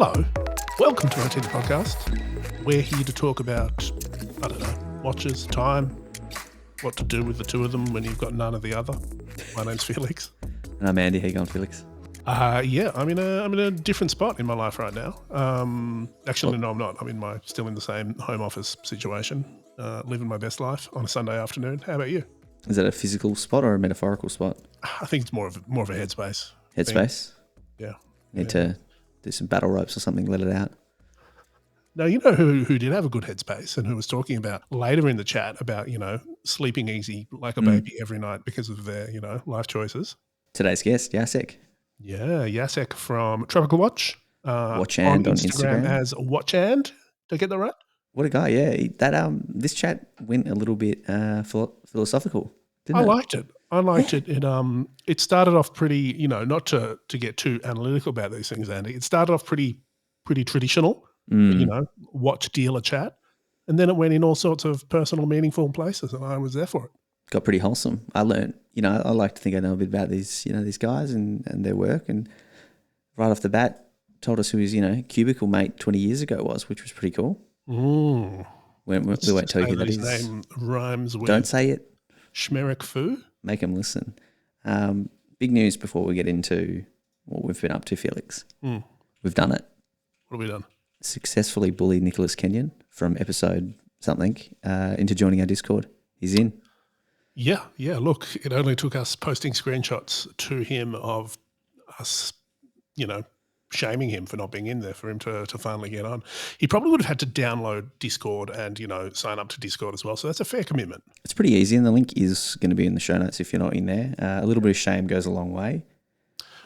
Hello, welcome to our Ttridor podcast. We're here to talk about, I don't know, watches, time, what to do with the two of them when you've got none of the other. My name's Felix. And I'm Andy. How you going, Felix? Yeah, I'm in a different spot in my life right now. Actually, no, I'm not. Still in the same home office situation, living my best life on a Sunday afternoon. How about you? Is that a physical spot or a metaphorical spot? I think it's more of a headspace. Headspace? Yeah. Need to do some battle ropes or something, let it out. No, you know who did have a good headspace and who was talking about later in the chat about, sleeping easy like a baby every night because of their, life choices. Today's guest, Yasik. Yeah, Jacek from Tropical Watch. Watchand on Instagram. As Watchand. Did I get that right? What a guy, yeah. That this chat went a little bit philosophical, didn't it? I liked it. It started off pretty, not to get too analytical about these things, Andy. It started off pretty traditional, watch dealer chat. And then it went in all sorts of personal, meaningful places, and I was there for it. Got pretty wholesome. I learned, I like to think I know a bit about these guys and their work. And right off the bat, told us who his, cubicle mate 20 years ago was, which was pretty cool. We won't tell you who that is. His name rhymes with... Don't say it. Schmerich Fu? Make them listen. Big news before we get into what we've been up to, Felix. We've done it. What have we done? Successfully bullied Nicholas Kenyon from episode something into joining our Discord. He's in. Yeah. Look, it only took us posting screenshots to him of us, shaming him for not being in there for him to finally get on. He probably would have had to download Discord and, sign up to Discord as well. So that's a fair commitment. It's pretty easy, and the link is going to be in the show notes if you're not in there. A little bit of shame goes a long way.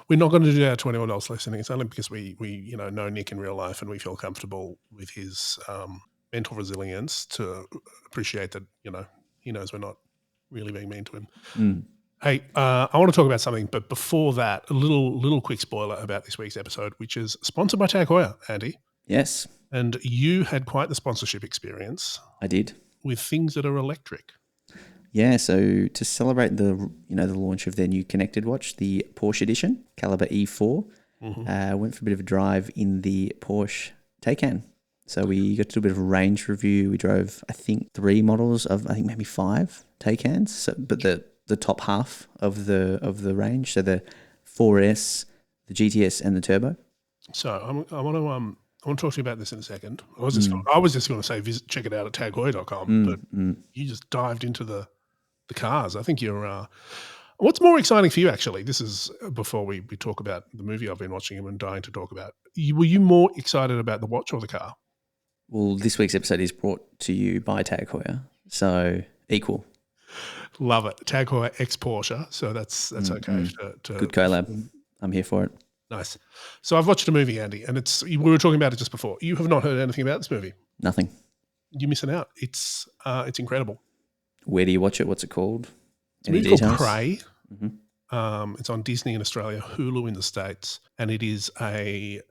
We're not going to do that to anyone else listening. It's only because we know Nick in real life and we feel comfortable with his mental resilience to appreciate that, he knows we're not really being mean to him. Hey, I want to talk about something, but before that, a little quick spoiler about this week's episode, which is sponsored by Tag Heuer, Andy. Yes. And you had quite the sponsorship experience. I did. With things that are electric. Yeah, so to celebrate the launch of their new connected watch, the Porsche edition, Caliber E4, went for a bit of a drive in the Porsche Taycan. So we got to do a bit of a range review. We drove, I think, 3 models of, maybe 5 Taycans. So, but the top half of the range, so the 4S, the GTS, and the Turbo. So I want to talk to you about this in a second. I was just going to say check it out at tagheuer.com, but you just dived into the cars. I think you're. What's more exciting for you, actually? This is before we talk about the movie I've been watching and dying to talk about. Were you more excited about the watch or the car? Well, this week's episode is brought to you by Tag Heuer, so equal. Love it. Tag Heuer X Porsche, so that's okay. Good collab. I'm here for it. Nice. So I've watched a movie, Andy, and we were talking about it just before. You have not heard anything about this movie. Nothing. You're missing out. It's incredible. Where do you watch it? What's it called? It's a movie called Prey. It's on Disney in Australia, Hulu in the States, and it is a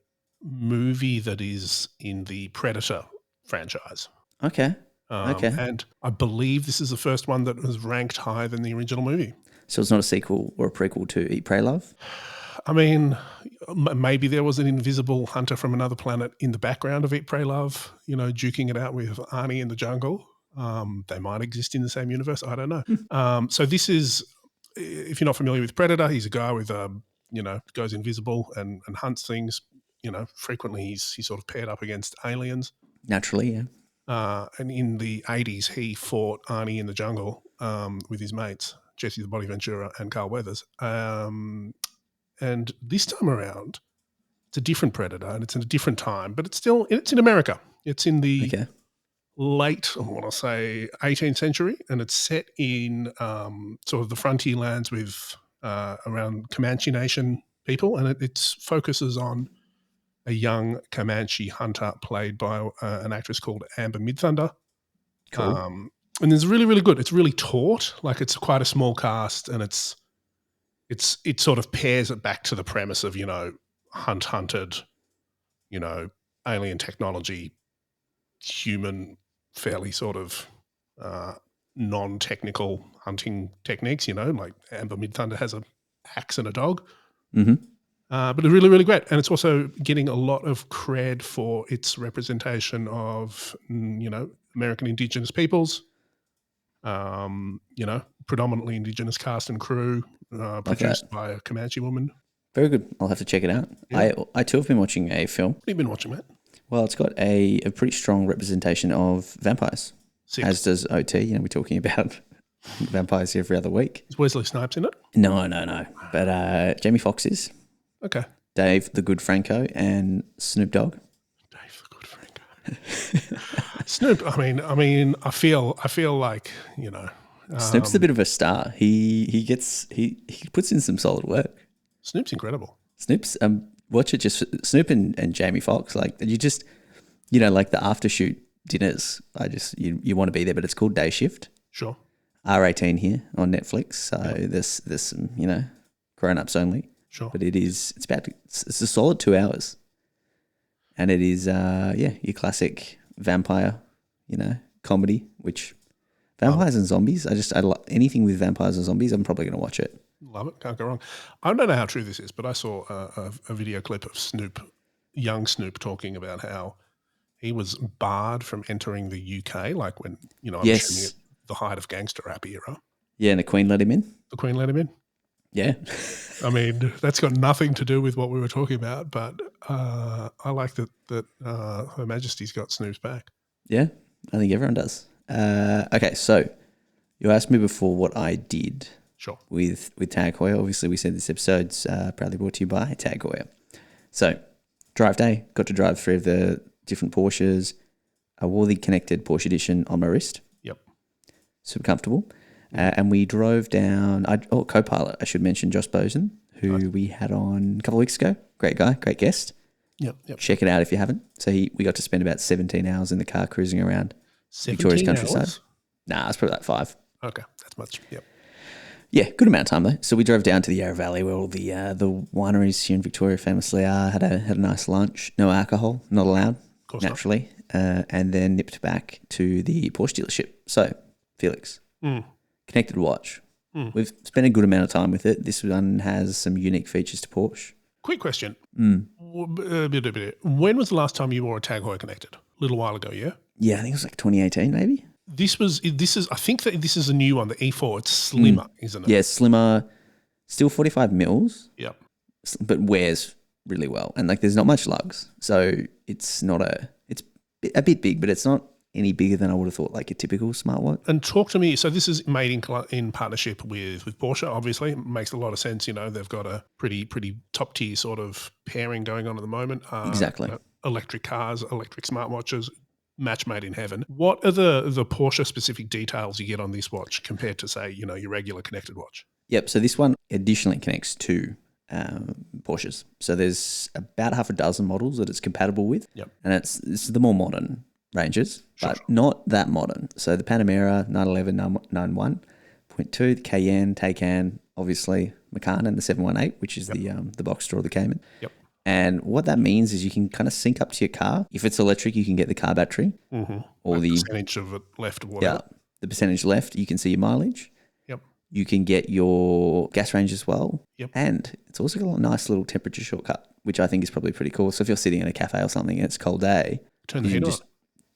movie that is in the Predator franchise. Okay. And I believe this is the first one that was ranked higher than the original movie. So it's not a sequel or a prequel to Eat, Pray, Love? I mean, maybe there was an invisible hunter from another planet in the background of Eat, Pray, Love, duking it out with Arnie in the jungle. They might exist in the same universe. I don't know. So this is, if you're not familiar with Predator, he's a guy with, goes invisible and hunts things. Frequently he's sort of paired up against aliens. Naturally, yeah. And in the 80s, he fought Arnie in the jungle with his mates, Jesse the Body Ventura and Carl Weathers. And this time around, it's a different Predator and it's in a different time, but it's in America. It's in the late, I want to say, 18th century, and it's set in sort of the frontier lands with around Comanche Nation people, and it focuses on a young Comanche hunter played by an actress called Amber Midthunder. Cool. And it's really, really good. It's really taut. Like, it's quite a small cast, and it sort of pairs it back to the premise of, hunted, alien technology, human, fairly sort of non-technical hunting techniques, like Amber Midthunder has an axe and a dog. But it's really, really great. And it's also getting a lot of cred for its representation of, American Indigenous peoples, predominantly Indigenous cast and crew, Love that. produced by a Comanche woman. Very good. I'll have to check it out. Yeah. I too have been watching a film. What have you been watching, Matt? Well, it's got a pretty strong representation of vampires, Six. as does OT. We're talking about vampires every other week. Is Wesley Snipes in it? No. But Jamie Foxx is. Okay. Dave the Good Franco and Snoop Dogg. Dave the Good Franco. Snoop. I feel like Snoop's a bit of a star. He puts in some solid work. Snoop's incredible. Snoop's watch it just Snoop and Jamie Foxx, like you just like the after shoot dinners. You want to be there, but it's called Day Shift. Sure. R18 here on Netflix. So there's some grown ups only. Sure. But it's a solid 2 hours. And it is your classic vampire, comedy, which vampires and zombies. I love anything with vampires and zombies. I'm probably going to watch it. Love it. Can't go wrong. I don't know how true this is, but I saw a video clip of young Snoop, talking about how he was barred from entering the UK, like when, I'm assuming the height of gangster rap era. Yeah, and the Queen let him in. The Queen let him in. Yeah. That's got nothing to do with what we were talking about, but I like that Her Majesty's got Snoop's back. Yeah, I think everyone does. Okay, so you asked me before what I did. Sure. With Tag Heuer. Obviously, we said this episode's proudly brought to you by Tag Heuer. So, drive day, got to drive 3 of the different Porsches. I wore the connected Porsche edition on my wrist. Yep. Super comfortable. And we drove down, co-pilot, I should mention, Josh Bosen, who we had on a couple of weeks ago. Great guy, great guest. Yep. Check it out if you haven't. So we got to spend about 17 hours in the car cruising around Victoria's countryside. Hours? Nah, it's probably like 5. Okay, that's much. Yep. Yeah, good amount of time though. So we drove down to the Yarra Valley where all the wineries here in Victoria famously are. Had a nice lunch. No alcohol, not allowed, Of course naturally. And then nipped back to the Porsche dealership. So, Felix, connected watch. We've spent a good amount of time with it. This one has some unique features to Porsche. Quick question. When was the last time you wore a Tag Heuer connected? A little while ago, yeah? Yeah, I think it was like 2018 maybe. I think that this is a new one, the E4. It's slimmer, isn't it? Yeah, slimmer, still 45 mils. Yep. But wears really well. And there's not much lugs. So it's a bit big, but it's not any bigger than I would have thought, like a typical smartwatch. And talk to me. So this is made in partnership with Porsche. Obviously, it makes a lot of sense. They've got a pretty top tier sort of pairing going on at the moment. Exactly. Electric cars, electric smartwatches, match made in heaven. What are the Porsche specific details you get on this watch compared to, say, your regular connected watch? Yep. So this one additionally connects to Porsches. So there's about half a dozen models that it's compatible with. Yep. And this is the more modern ranges, but Sure. not that modern. So the Panamera 911, 991.2, the Cayenne, Taycan, obviously Macan, and the 718, which is the Boxster or the Cayman. Yep. And what that means is you can kind of sync up to your car. If it's electric, you can get the car battery or the percentage of it left or whatever. Yeah, the percentage left. You can see your mileage. Yep. You can get your gas range as well. Yep. And it's also got a nice little temperature shortcut, which I think is probably pretty cool. So if you're sitting in a cafe or something and it's a cold day, Turn the you can heater just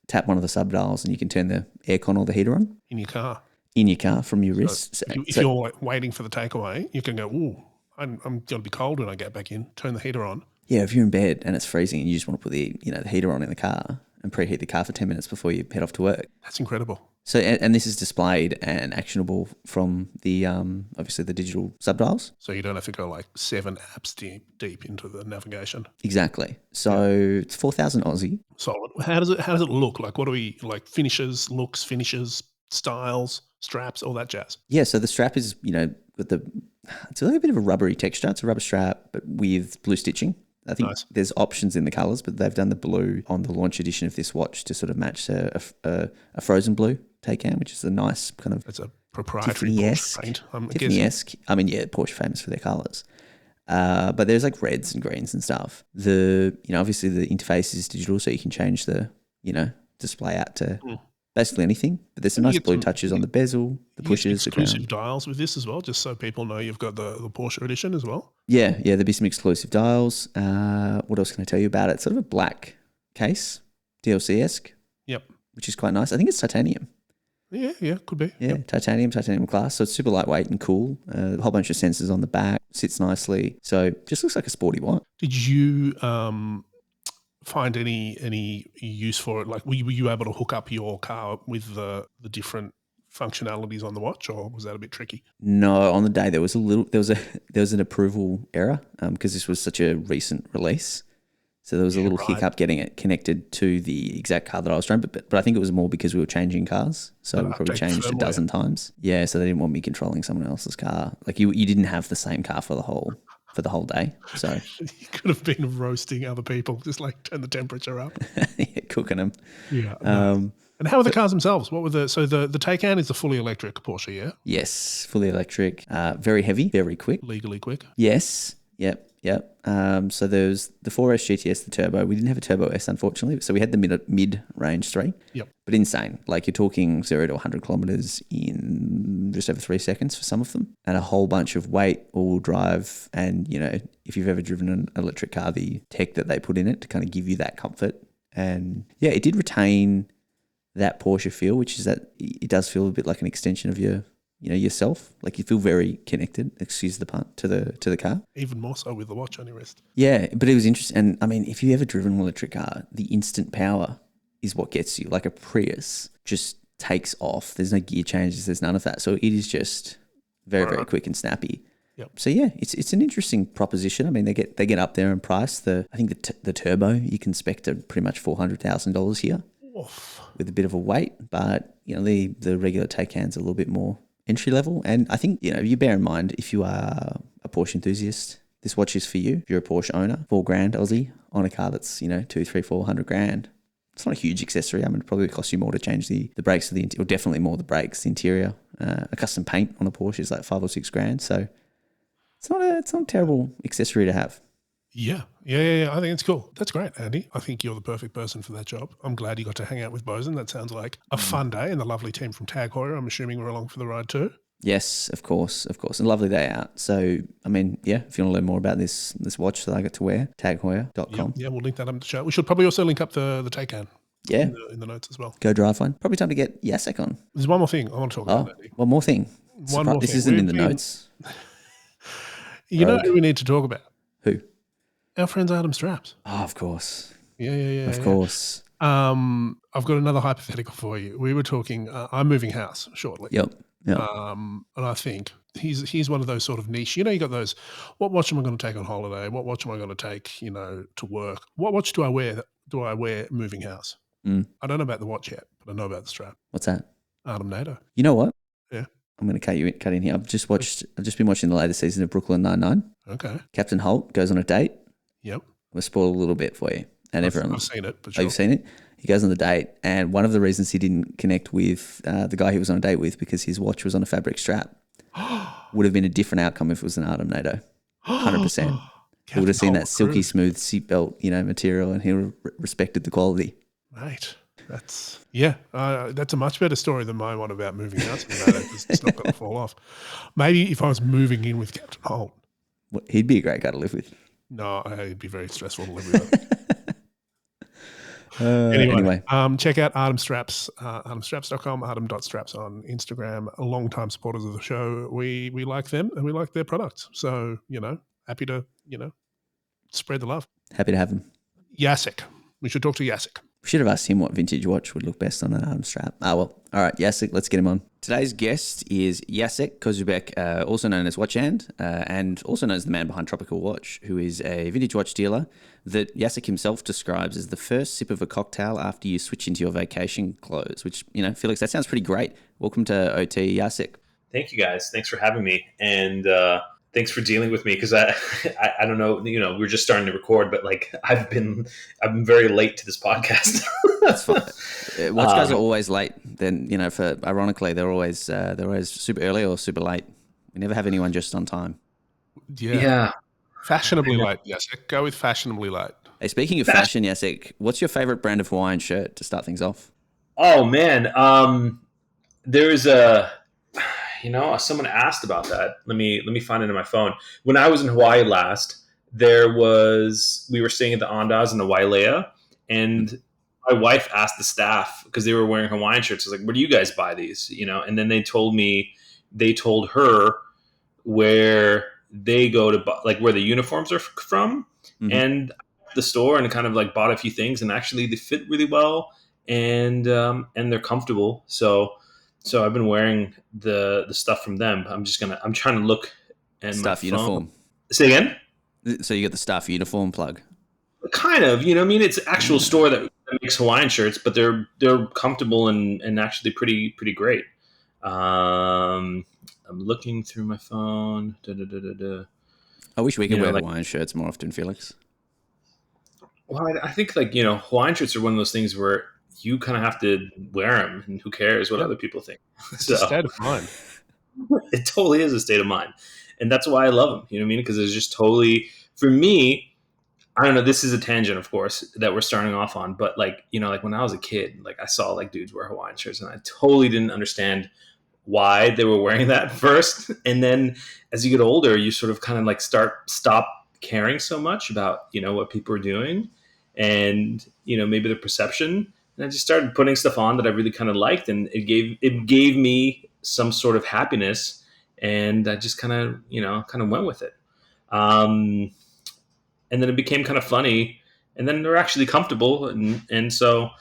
tap one of the sub dials and you can turn the aircon or the heater on in your car. in your car from your wrist. If you're waiting for the takeaway, you can go, ooh, I'm going to be cold when I get back in. Turn the heater on. Yeah, if you're in bed and it's freezing and you just want to put the heater on in the car and preheat the car for 10 minutes before you head off to work. That's incredible. So, and this is displayed and actionable from the obviously the digital subdials. So you don't have to go like 7 apps deep into the navigation. Exactly. So it's 4,000 Aussie. Solid. How does it look? Like, what do we like? Finishes, styles, straps, all that jazz. Yeah. So the strap is with it's a little bit of a rubbery texture. It's a rubber strap, but with blue stitching. I think there's options in the colours, but they've done the blue on the launch edition of this watch to sort of match a frozen blue Taycan, which is a nice kind of... It's a proprietary Tiffany-esque. Porsche paint. Tiffany-esque. I mean, yeah, Porsche famous for their colours. But there's like reds and greens and stuff. Obviously the interface is digital, so you can change the, display out to basically anything. But there's some You nice get blue some- touches on the bezel, the You get some pushes, the exclusive crown. dials with this as well, just so people know you've got the Porsche edition as well. Yeah, there'll be some exclusive dials. What else can I tell you about it? Sort of a black case, DLC-esque. Yep. Which is quite nice. I think it's titanium. Yeah, could be. Yeah, Yep. titanium glass. So it's super lightweight and cool. A whole bunch of sensors on the back, sits nicely. So just looks like a sporty watch. Did you find any use for it? Like, were you able to hook up your car with the different functionalities on the watch, or was that a bit tricky? No, on the day there was an approval error because this was such a recent release. So there was a little hiccup getting it connected to the exact car that I was driving, but I think it was more because we were changing cars. So we probably changed a dozen times. Yeah, so they didn't want me controlling someone else's car. Like you didn't have the same car for the whole day. So You could have been roasting other people, just like turn the temperature up. cooking them. Yeah. And how are the cars themselves? What were the Taycan is the fully electric Porsche, yeah? Yes, fully electric, very heavy, very quick. Legally quick. Yes. Yep. So there's the 4S GTS, the turbo. We didn't have a turbo S, unfortunately. So we had the mid-range 3. Yep. But insane. Like you're talking 0 to 100 kilometers in just over 3 seconds for some of them, and a whole bunch of weight, all-wheel drive. And, if you've ever driven an electric car, the tech that they put in it to kind of give you that comfort. And yeah, it did retain that Porsche feel, which is that it does feel a bit like an extension of yourself. Like you feel very connected, excuse the pun, to the car. Even more so with the watch on your wrist. Yeah, but it was interesting. And I mean, if you ever driven an electric car, the instant power is what gets you. Like a Prius just takes off. There's no gear changes. There's none of that. So it is just very, very quick and snappy. Yep. So yeah, it's an interesting proposition. I mean, they get up there in price. I think the turbo you can spec to pretty much $400,000 here. Oof. With a bit of a weight, but the regular Taycan's a little bit more entry level. And I think you bear in mind, if you are a Porsche enthusiast, this watch is for you. If you're a Porsche owner, $4,000 Aussie on a car that's 2, 3, 400 grand. It's not a huge accessory. I mean, it probably costs you more to change the brakes or definitely more the brakes, the interior. A custom paint on a Porsche is like $5 or $6,000. So it's not a terrible accessory to have. Yeah. I think it's cool. That's great, Andy. I think you're the perfect person for that job. I'm glad you got to hang out with Bosun. That sounds like a fun day, and the lovely team from Tag Heuer, I'm assuming, were along for the ride too. Yes, of course. And lovely day out. So, I mean, yeah, if you want to learn more about this watch that I get to wear, tagheuer.com. Yeah, we'll link that up in the show. We should probably also link up the Taycan. Yeah. In the notes as well. Go drive one. Probably time to get Yasik on. There's one more thing I want to talk about, Andy. One more thing. This isn't in the notes. You know who we need to talk about? Who? Our friends Artem Straps. Oh, of course. Yeah. Of course. I've got another hypothetical for you. We were talking, I'm moving house shortly. Yep. And I think he's one of those sort of niche, you got those, what watch am I going to take on holiday? What watch am I going to take, to work? What watch do I wear moving house? I don't know about the watch yet, but I know about the strap. What's that? Artem NATO. You know what? Yeah. I'm going to cut in here. I've just been watching the latest season of Brooklyn Nine-Nine. Okay. Captain Holt goes on a date. Yep. We'll spoil a little bit for you. And everyone. I've seen it, but sure. Oh, you've seen it? He goes on the date, and one of the reasons he didn't connect with the guy he was on a date with, because his watch was on a fabric strap, would have been a different outcome if it was an Artem NATO. 100%. He would have seen that silky smooth seatbelt, material, and he would have respected the quality. Mate, that's a much better story than my one about moving out. It's not going to fall off. Maybe if I was moving in with Captain Holt. Well, he'd be a great guy to live with. No, it'd be very stressful to live with. Anyway, check out Artem Straps, artemstraps.com, artem.straps on Instagram. Long-time supporters of the show. We like them and we like their products. So, happy to, spread the love. Happy to have him. Yasik. We should talk to Yasik. We should have asked him what vintage watch would look best on an Artem strap. Well. All right, Yasik, let's get him on. Today's guest is Jacek Kozubek, also known as Watchhand, and also known as the man behind Tropical Watch, who is a vintage watch dealer that Yasik himself describes as the first sip of a cocktail after you switch into your vacation clothes, which, Felix, that sounds pretty great. Welcome to OT, Yasik. Thank you, guys. Thanks for having me. And thanks for dealing with me, because I don't know, we're just starting to record, but I've been very late to this podcast. That's fine. Watch guys are always late. Then ironically, they're always super early or super late. We never have anyone just on time. Yeah. Fashionably late, Yasik. Go with fashionably late. Hey, speaking of fashion, Yasik, what's your favorite brand of Hawaiian shirt to start things off? Oh man, there's a someone asked about that. Let me find it in my phone. When I was in Hawaii last, we were staying at the Andaz in the Wailea, and my wife asked the staff because they were wearing Hawaiian shirts. I was like, "Where do you guys buy these?" And then they told her where they go to buy, like where the uniforms are from, Mm-hmm. and the store, and kind of like bought a few things, and actually they fit really well, and they're comfortable. So I've been wearing the stuff from them. I'm trying to look at my Staff phone. uniform. Say again? So you get the staff uniform plug. Kind of, I mean, it's an actual store that makes Hawaiian shirts, but they're comfortable and actually pretty great. I'm looking through my phone. I wish we could wear Like, Hawaiian shirts more often, Felix. well, I think like Hawaiian shirts are one of those things where you kind of have to wear them, and who cares what other people think. It's a state of mind. It totally is a state of mind, and that's why I love them. You know what I mean? Because it's just totally, for me. I don't know. This is a tangent, of course, that we're starting off on. But like like when I was a kid, like I saw like dudes wear Hawaiian shirts, and I totally didn't understand why they were wearing that first. And then as you get older, you sort of kind of like stop caring so much about what people are doing, and maybe the perception. And I just started putting stuff on that I really kind of liked, and it gave me some sort of happiness, and I just kind of went with it. And then it became kind of funny, and then they're actually comfortable, and so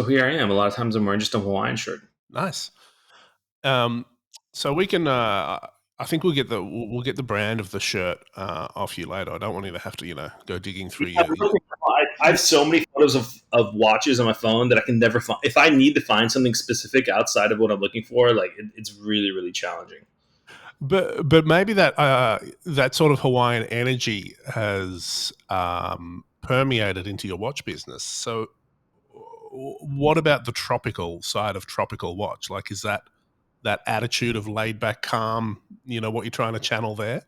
here I am. A lot of times I'm wearing just a Hawaiian shirt. Nice. So we can. I think we'll get the brand of the shirt off you later. I don't want you to have to go digging through I have so many photos of watches on my phone that I can never find. If I need to find something specific outside of what I'm looking for, like it's really, really challenging. But maybe that sort of Hawaiian energy has permeated into your watch business. So, what about the tropical side of tropical watch? Like, is that attitude of laid back, calm? What you're trying to channel there?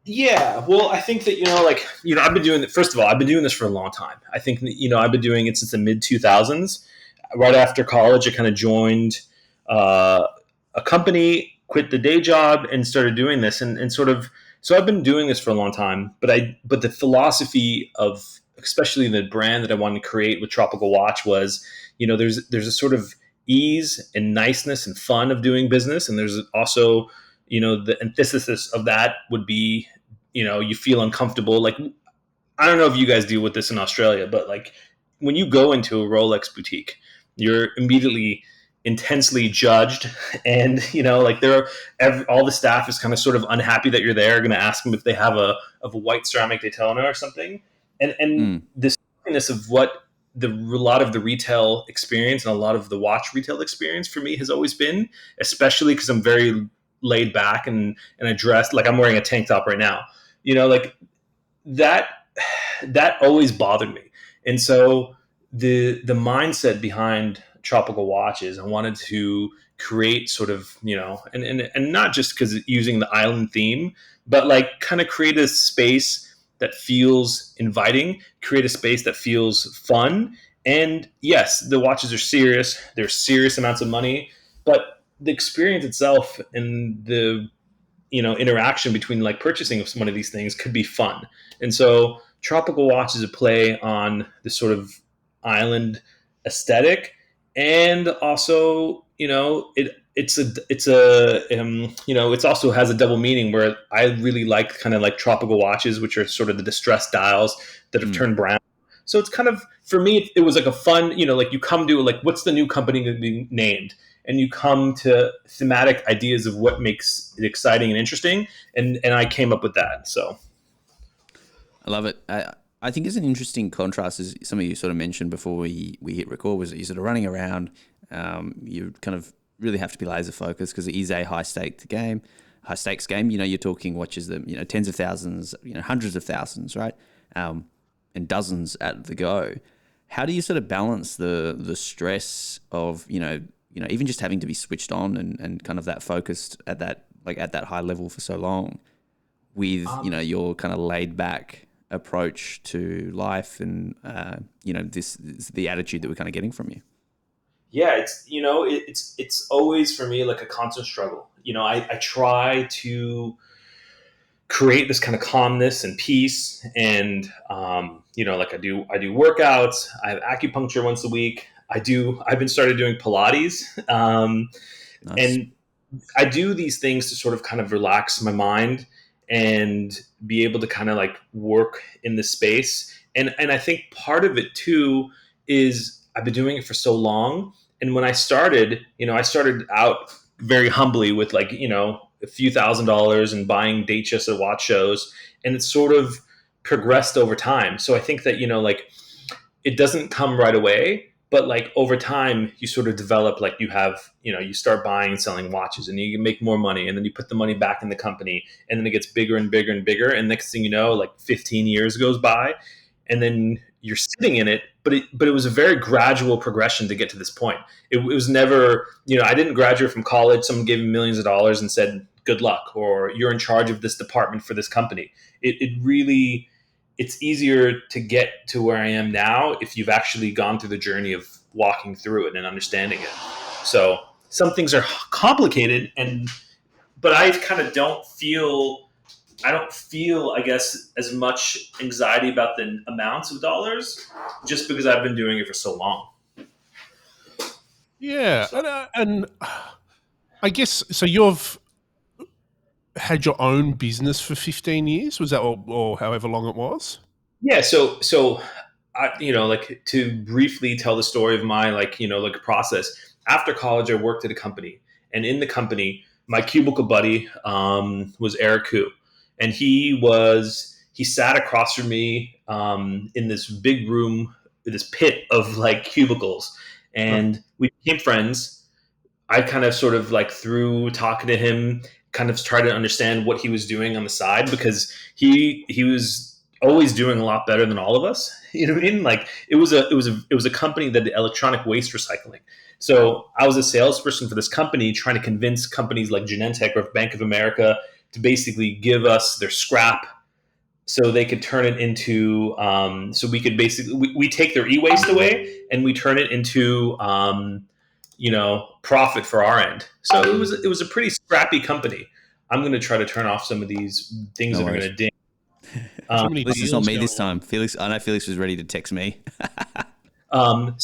Yeah, well, I think that I've been doing. First of all, I've been doing this for a long time. I think I've been doing it since the mid 2000s. Right after college, I kind of joined a company, quit the day job, and started doing this, and sort of. So I've been doing this for a long time, but the philosophy of, especially the brand that I wanted to create with Tropical Watch was, there's a sort of ease and niceness and fun of doing business, and there's also the antithesis of that would be you feel uncomfortable. Like, I don't know if you guys deal with this in Australia, but like when you go into a Rolex boutique, you're immediately intensely judged, and like all the staff is kind of sort of unhappy that you're there, going to ask them if they have a white ceramic Daytona or something, and this of what a lot of the retail experience and a lot of the watch retail experience for me has always been, especially because I'm very laid back and I dress like I'm wearing a tank top right now. Like that always bothered me. And so the mindset behind Tropical Watches, I wanted to create sort of, and not just because using the island theme, but like kind of create a space that feels inviting, create a space that feels fun. And yes, the watches are serious. They're serious amounts of money, but the experience itself and the interaction between like purchasing of one of these things could be fun. And so Tropical Watch is a play on this sort of island aesthetic, and also it's also has a double meaning where I really like kind of like tropical watches, which are sort of the distressed dials that have turned brown. So it's kind of, for me, it was like a fun, like you come to like, what's the new company going to be named? And you come to thematic ideas of what makes it exciting and interesting. And I came up with that. So I love it. I think it's an interesting contrast, as some of you sort of mentioned before we hit record, was that you're sort of running around. You kind of really have to be laser focused because it is a high stakes game. You're talking watches that tens of thousands, hundreds of thousands, right? And dozens at the go. How do you sort of balance the stress of even just having to be switched on and kind of that focused at that high level for so long, with your kind of laid back approach to life and the attitude that we're kind of getting from you? Yeah, it's always for me like a constant struggle. I try to create this kind of calmness and peace, and like I do workouts. I have acupuncture once a week. I've been started doing Pilates, Nice. and I do these things to sort of kind of relax my mind and be able to kind of like work in the space. And I think part of it too is I've been doing it for so long. And when I started out very humbly with like, a few $1,000s and buying Datejust at watch shows. And it's sort of progressed over time. So I think that, like it doesn't come right away, but like over time you sort of develop, like you start buying and selling watches and you can make more money, and then you put the money back in the company, and then it gets bigger and bigger and bigger, and next thing you know, like 15 years goes by, and then you're sitting in it. But it was a very gradual progression to get to this point. It was never, I didn't graduate from college, someone gave me millions of dollars and said good luck, or you're in charge of this department for this company. It really, it's easier to get to where I am now if you've actually gone through the journey of walking through it and understanding it. So some things are complicated, but I kind of I don't feel, I guess, as much anxiety about the amounts of dollars, just because I've been doing it for so long. Yeah, and I guess so. You've had your own business for 15 years, was that, or however long it was? Yeah. So I, like to briefly tell the story of my like process. After college, I worked at a company, and in the company, my cubicle buddy was Eric Koo, and he sat across from me in this big room, this pit of like cubicles, Huh. and we became friends. I kind of sort of like through talking to him, kind of tried to understand what he was doing on the side, because he was always doing a lot better than all of us. You know what I mean? Like it was a company that did electronic waste recycling. So I was a salesperson for this company, trying to convince companies like Genentech or Bank of America to basically give us their scrap so they could turn it into so we could basically we take their e-waste away and we turn it into profit for our end. So it was a pretty scrappy company. I'm going to try to turn off some of these things No that are going worries. to ding. Too many At least it's not deals me going this on. time. Felix, I know Felix was ready to text me. So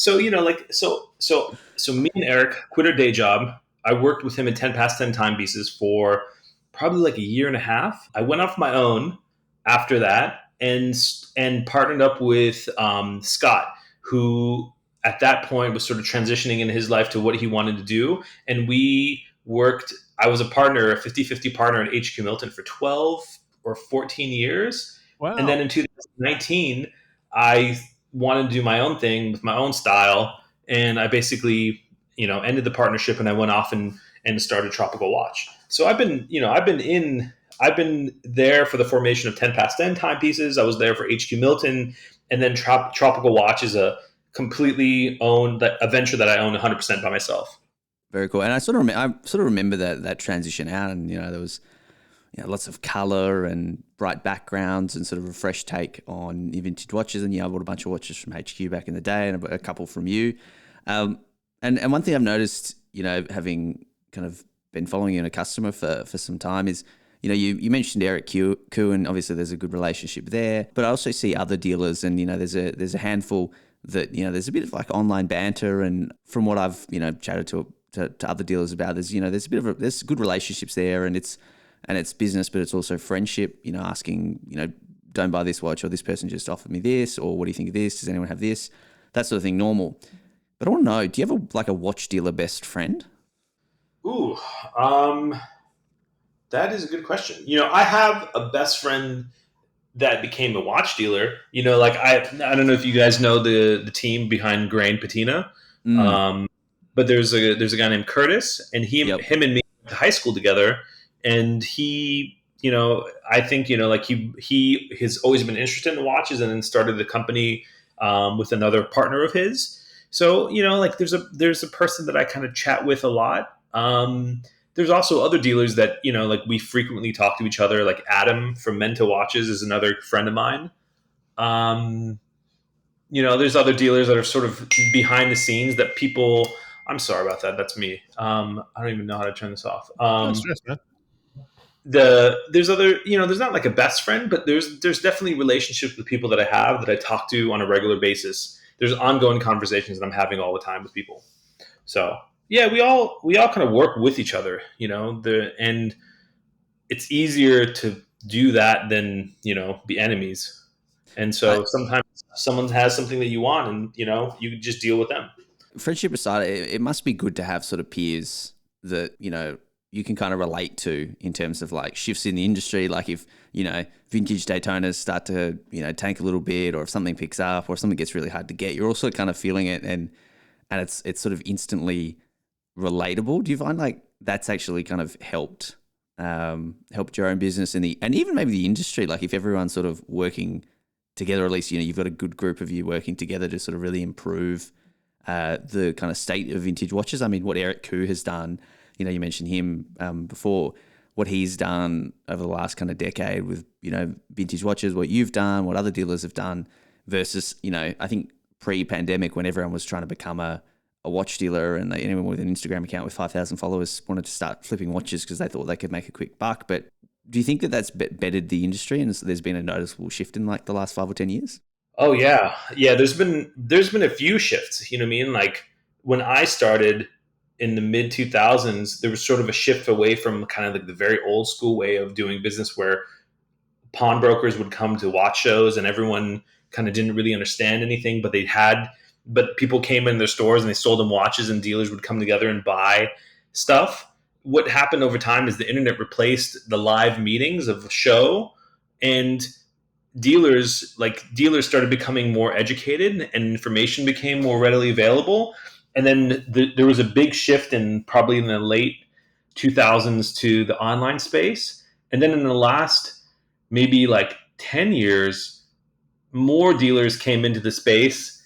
me and Eric quit our day job. I worked with him in 10 past 10 timepieces for probably like a year and a half. I went off my own after that and partnered up with Scott, who at that point was sort of transitioning in his life to what he wanted to do. And we worked, I was a partner, a 50-50 partner at HQ Milton for 12 or 14 years. And then Wow. in 2019, I wanted to do my own thing with my own style, and I basically ended the partnership, and I went off and started Tropical Watch. So I've been there for the formation of 10 past 10 timepieces. I was there for HQ Milton, and then Tropical Watch is a completely owned a venture that I own 100% by myself. Very cool. And I sort of remember that transition out, and there was lots of color and bright backgrounds and sort of a fresh take on vintage watches. And I bought a bunch of watches from HQ back in the day, and a couple from you. And one thing I've noticed, having kind of been following you and a customer for some time is, you mentioned Eric Koo, and obviously there's a good relationship there. But I also see other dealers, and there's a handful that there's a bit of like online banter, and from what I've chatted to other dealers about, there's there's good relationships there, and it's business, but it's also friendship. Asking don't buy this watch, or this person just offered me this, or what do you think of this? Does anyone have this? That sort of thing, normal. But I want to know, do you have a watch dealer best friend? Ooh, that is a good question. I have a best friend that became a watch dealer. Like I don't know if you guys know the team behind Grain Patina, Mm, um, but there's a guy named Curtis, and yep. him and me went to high school together, and I think like he has always been interested in watches, and then started the company with another partner of his. So like there's a person that I kind of chat with a lot. There's also other dealers that like we frequently talk to each other. Like Adam from Menta Watches is another friend of mine. Um, there's other dealers that are sort of behind the scenes that people I'm sorry about that. That's me. I don't even know how to turn this off. No stress, man. There's other, there's not like a best friend, but there's definitely relationships with people that I have that I talk to on a regular basis. There's ongoing conversations that I'm having all the time with people. So yeah, we all kind of work with each other, and it's easier to do that than be enemies. And I, so sometimes someone has something that you want, and you just deal with them. Friendship aside, it must be good to have sort of peers that, you can kind of relate to in terms of like shifts in the industry. Like if, vintage Daytonas start to, tank a little bit, or if something picks up or something gets really hard to get, you're also kind of feeling it, and it's sort of instantly relatable. Do you find like that's actually kind of helped your own business and even maybe the industry? Like if everyone's sort of working together, or at least, you've got a good group of you working together to sort of really improve the kind of state of vintage watches. I mean, what Eric Koo has done, you mentioned him before, what he's done over the last kind of decade with, vintage watches, what you've done, what other dealers have done versus, I think pre-pandemic when everyone was trying to become a watch dealer, and anyone with an Instagram account with 5,000 followers wanted to start flipping watches because they thought they could make a quick buck. But do you think that that's bettered the industry, and there's been a noticeable shift in like the last 5 or 10 years? Oh yeah. Yeah, there's been a few shifts, you know what I mean? Like when I started in the mid 2000s, there was sort of a shift away from kind of like the very old school way of doing business where pawnbrokers would come to watch shows and everyone kind of didn't really understand anything, but people came in their stores and they sold them watches, and dealers would come together and buy stuff. What happened over time is the internet replaced the live meetings of a show, and dealers started becoming more educated and information became more readily available. And then there was a big shift probably in the late 2000s to the online space. And then in the last maybe like 10 years, more dealers came into the space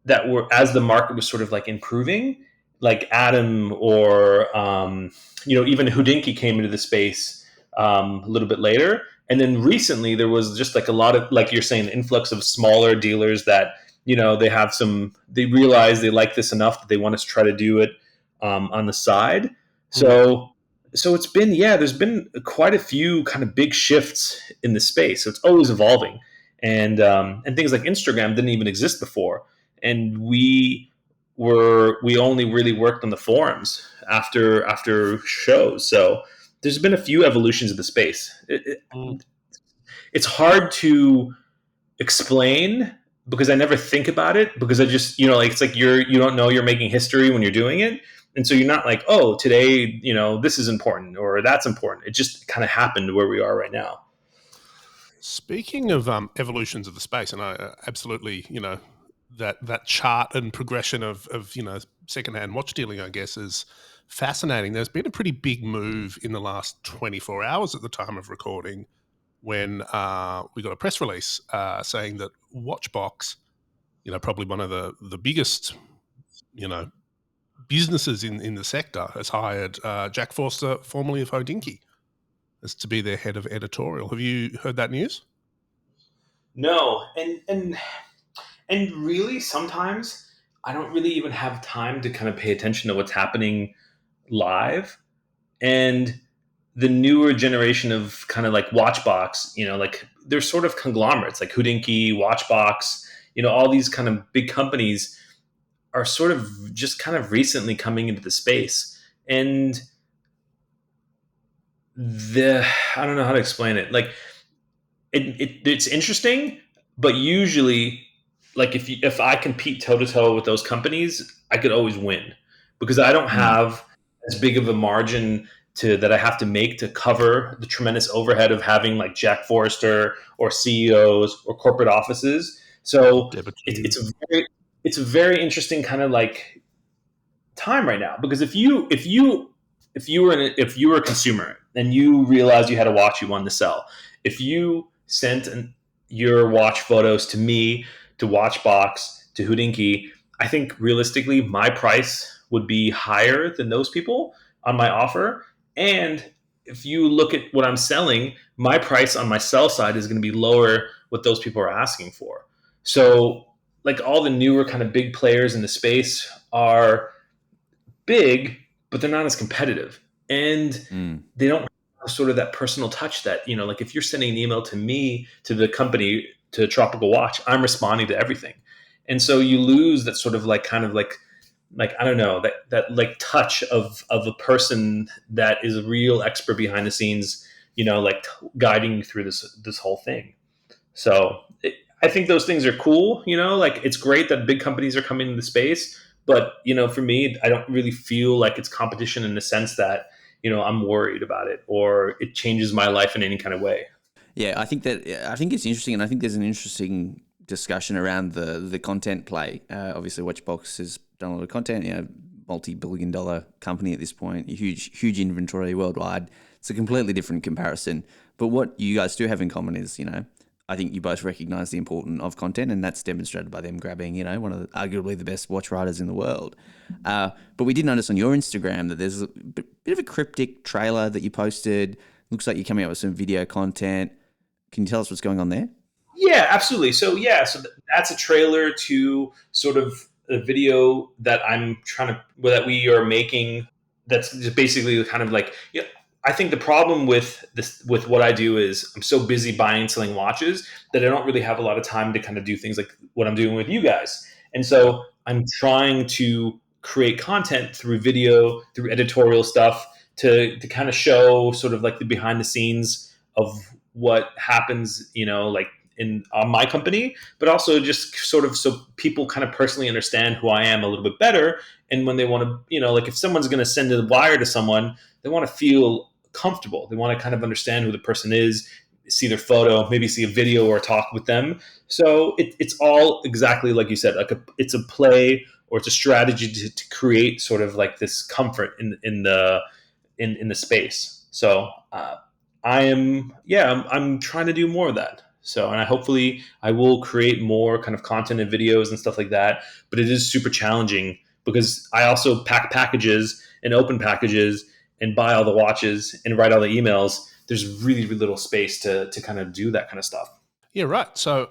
that were, as the market was sort of like improving, like Adam or even Hodinkee came into the space a little bit later. And then recently there was just like a lot of, like you're saying, the influx of smaller dealers that they realize they like this enough that they want to try to do it on the side. So it's been, there's been quite a few kind of big shifts in the space. So it's always evolving, and things like Instagram didn't even exist before, and we only really worked on the forums after shows. So there's been a few evolutions of the space. It's hard to explain because I never think about it, because I just, it's like you don't know you're making history when you're doing it. And so you're not like, oh, today, this is important or that's important. It just kind of happened where we are right now. Speaking of evolutions of the space, and I absolutely, that chart and progression of secondhand watch dealing, I guess, is fascinating. There's been a pretty big move in the last 24 hours at the time of recording when we got a press release saying that Watchbox, probably one of the biggest, businesses in the sector, has hired Jack Forster, formerly of Hodinkee, as to be their head of editorial. Have you heard that news? No, and really sometimes I don't really even have time to kind of pay attention to what's happening live. And the newer generation of kind of like Watchbox, like they're sort of conglomerates like Hodinkee, Watchbox, all these kind of big companies are sort of just kind of recently coming into the space. And I don't know how to explain it. Like it's interesting, but usually, like if I compete toe to toe with those companies, I could always win because I don't have as big of a margin that I have to make to cover the tremendous overhead of having like Jack Forster or CEOs or corporate offices. So it's a very interesting kind of like time right now, because if you were a consumer and you realized you had a watch you wanted to sell, if you sent your watch photos to me, to Watchbox, to Hodinkee, I think realistically my price would be higher than those people on my offer. And if you look at what I'm selling, my price on my sell side is going to be lower what those people are asking for. So like all the newer kind of big players in the space are big, but they're not as competitive, and they don't have sort of that personal touch that, like if you're sending an email to me, to the company, to Tropical Watch, I'm responding to everything. And so you lose that sort of like kind of like I don't know, that like touch of a person that is a real expert behind the scenes, like guiding you through this whole thing. So I think those things are cool. Like it's great that big companies are coming into space, but for me, I don't really feel like it's competition in the sense that I'm worried about it or it changes my life in any kind of way. Yeah, I think it's interesting, and I think there's an interesting discussion around the content play. Obviously, Watchbox has done a lot of content. Multi-billion-dollar company at this point, huge inventory worldwide. It's a completely different comparison. But what you guys do have in common is, I think you both recognise the importance of content, and that's demonstrated by them grabbing, one of arguably the best watch writers in the world. But we did notice on your Instagram that there's a bit of a cryptic trailer that you posted. Looks like you're coming up with some video content. Can you tell us what's going on there? Yeah, absolutely. So that's a trailer to sort of a video that that we are making. That's just basically kind of like, I think the problem with what I do is I'm so busy buying and selling watches that I don't really have a lot of time to kind of do things like what I'm doing with you guys. And so I'm trying to create content through video, through editorial stuff to kind of show sort of like the behind the scenes of what happens, like on my company, but also just sort of so people kind of personally understand who I am a little bit better. And when they want to, like if someone's going to send a wire to someone, they want to feel comfortable. They want to kind of understand who the person is, see their photo, maybe see a video or talk with them. So it's all exactly like you said, it's a play or it's a strategy to create sort of like this comfort in the space. So I'm trying to do more of that. So, and hopefully I will create more kind of content and videos and stuff like that. But it is super challenging because I also pack packages and open packages and buy all the watches and write all the emails. There's really, really little space to kind of do that kind of stuff. Yeah, right. So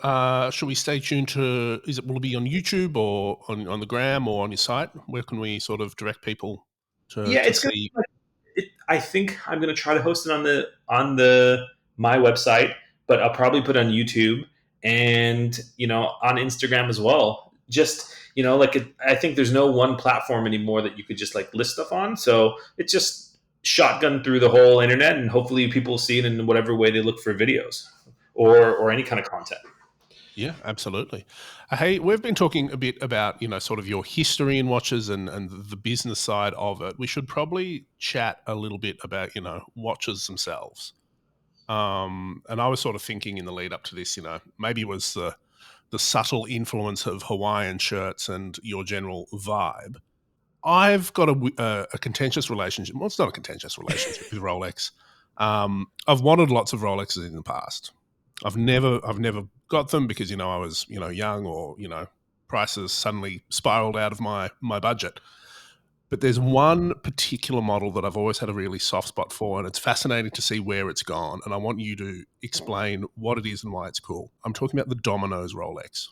should we stay tuned to, will it be on YouTube or on the gram or on your site? Where can we sort of direct people to see? I think I'm going to try to host it on my website, but I'll probably put it on YouTube and, on Instagram as well. Just, I think there's no one platform anymore that you could just like list stuff on. So it's just shotgun through the whole internet and hopefully people see it in whatever way they look for videos or any kind of content. Yeah, absolutely. Hey, we've been talking a bit about, sort of your history in watches and the business side of it. We should probably chat a little bit about, watches themselves. And I was sort of thinking in the lead up to this, maybe it was the subtle influence of Hawaiian shirts and your general vibe. I've got a contentious relationship. Well, it's not a contentious relationship with Rolex. I've wanted lots of Rolexes in the past. I've never got them because, I was, young or, prices suddenly spiraled out of my budget. But there's one particular model that I've always had a really soft spot for, and it's fascinating to see where it's gone. And I want you to explain what it is and why it's cool. I'm talking about the Domino's Rolex.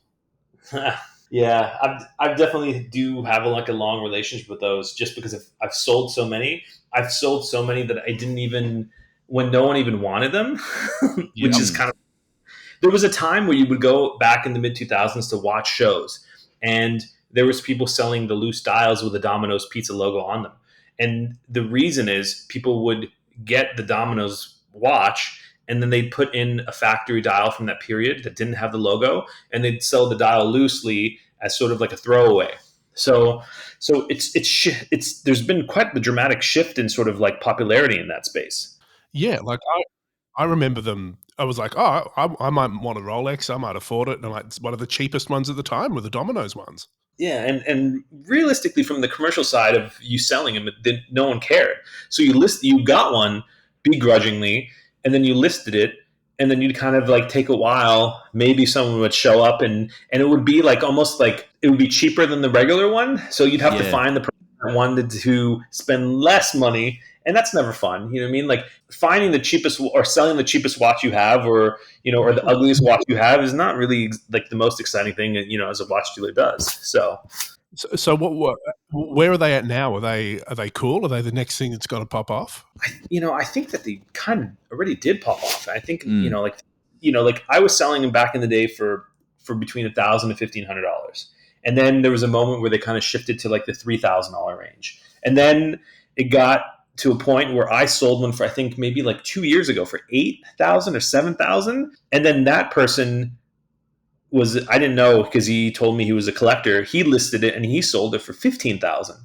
Yeah, I've definitely do have a long relationship with those just because I've sold so many. I've sold so many that I didn't even, when no one even wanted them, which is kind of, there was a time where you would go back in the mid 2000s to watch shows and there was people selling the loose dials with the Domino's pizza logo on them. And the reason is people would get the Domino's watch and then they'd put in a factory dial from that period that didn't have the logo and they'd sell the dial loosely as sort of like a throwaway. So it's there's been quite the dramatic shift in sort of like popularity in that space. Yeah, like I remember them. I was like, oh, I might want a Rolex. I might afford it. And it's one of the cheapest ones at the time were the Domino's ones. Yeah, and realistically, from the commercial side of you selling them, no one cared. So you got one begrudgingly, and then you listed it, and then you'd kind of like take a while. Maybe someone would show up, and it would be like almost like it would be cheaper than the regular one. So you'd have to find the person that wanted to spend less money. And that's never fun. You know what I mean? Like finding the cheapest or selling the cheapest watch you have or the ugliest watch you have is not really like the most exciting thing, as a watch dealer does. So So where are they at now? Are they cool? Are they the next thing that's going to pop off? I think that they kind of already did pop off. I think like I was selling them back in the day for between $1,000 and $1,500, and then there was a moment where they kind of shifted to like the $3,000 range, and then it got to a point where I sold one for I think maybe like 2 years ago for 8,000 or 7,000, and then that person I didn't know because he told me he was a collector. He listed it and he sold it for 15,000.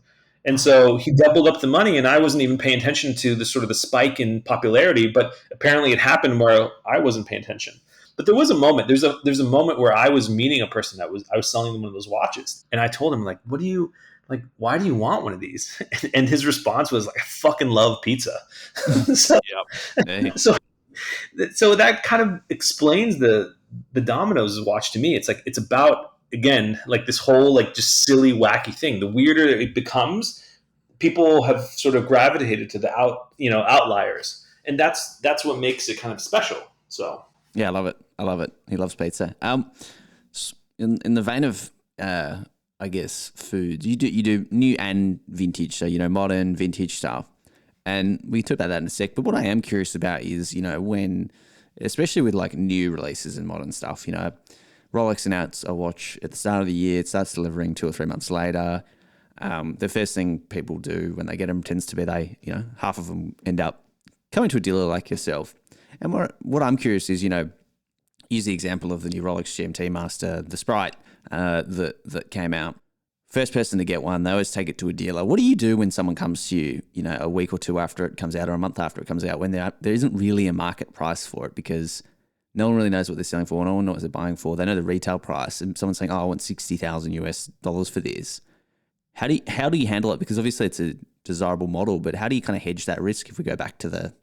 And so he doubled up the money, and I wasn't even paying attention to the sort of the spike in popularity. But apparently, it happened where I wasn't paying attention. But there was a moment. There's a moment where I was meeting a person I was selling them one of those watches, and I told him like, "What do you like? Why do you want one of these?" And his response was like, "I fucking love pizza." so, Hey. so that kind of explains the Domino's watch to me. It's like it's about, again, like this whole like just silly wacky thing. The weirder it becomes, people have sort of gravitated to the outliers, and that's what makes it kind of special. So Yeah, I love it. He loves pizza. In the vein of I guess foods, you do new and vintage, so modern vintage stuff. And we talk about that in a sec. But what I am curious about is, when, especially with like new releases and modern stuff, Rolex announced a watch at the start of the year. It starts delivering 2 or 3 months later. The first thing people do when they get them tends to be half of them end up coming to a dealer like yourself. And what I'm curious is, use the example of the new Rolex GMT Master, the Sprite that came out. First person to get one, they always take it to a dealer. What do you do when someone comes to you, a week or two after it comes out or a month after it comes out, when there isn't really a market price for it because no one really knows what they're selling for, no one knows what they're buying for. They know the retail price, and someone's saying, "Oh, I want $60,000 for this." How do you handle it? Because obviously it's a desirable model, but how do you kind of hedge that risk if we go back to the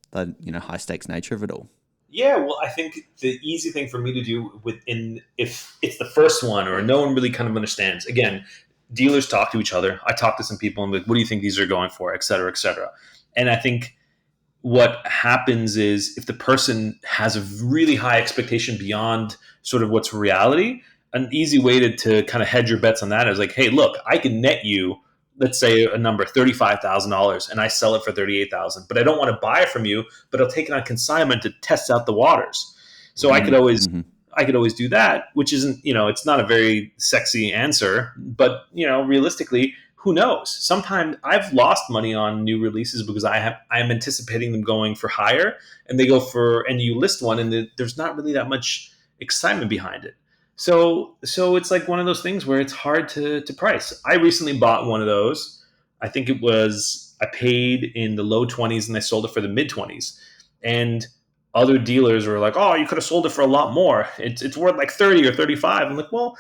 high stakes nature of it all? yeah, well, I think the easy thing for me to do if it's the first one or no one really kind of understands. Again, dealers talk to each other. I talk to some people and I'm like, what do you think these are going for, et cetera, et cetera. And I think what happens is if the person has a really high expectation beyond sort of what's reality, an easy way to kind of hedge your bets on that is like, hey, look, I can net you, let's say a number, $35,000, and I sell it for 38,000, but I don't want to buy it from you, but I'll take it on consignment to test out the waters. So I could always do that, which isn't, it's not a very sexy answer, but realistically, who knows? Sometimes I've lost money on new releases because I'm anticipating them going for higher, and they go and you list one, and there's not really that much excitement behind it. So it's like one of those things where it's hard to price. I recently bought one of those. I think I paid in the low 20s and I sold it for the mid 20s. And other dealers were like, "Oh, you could have sold it for a lot more. It's worth like 30 or 35." I'm like, "Well,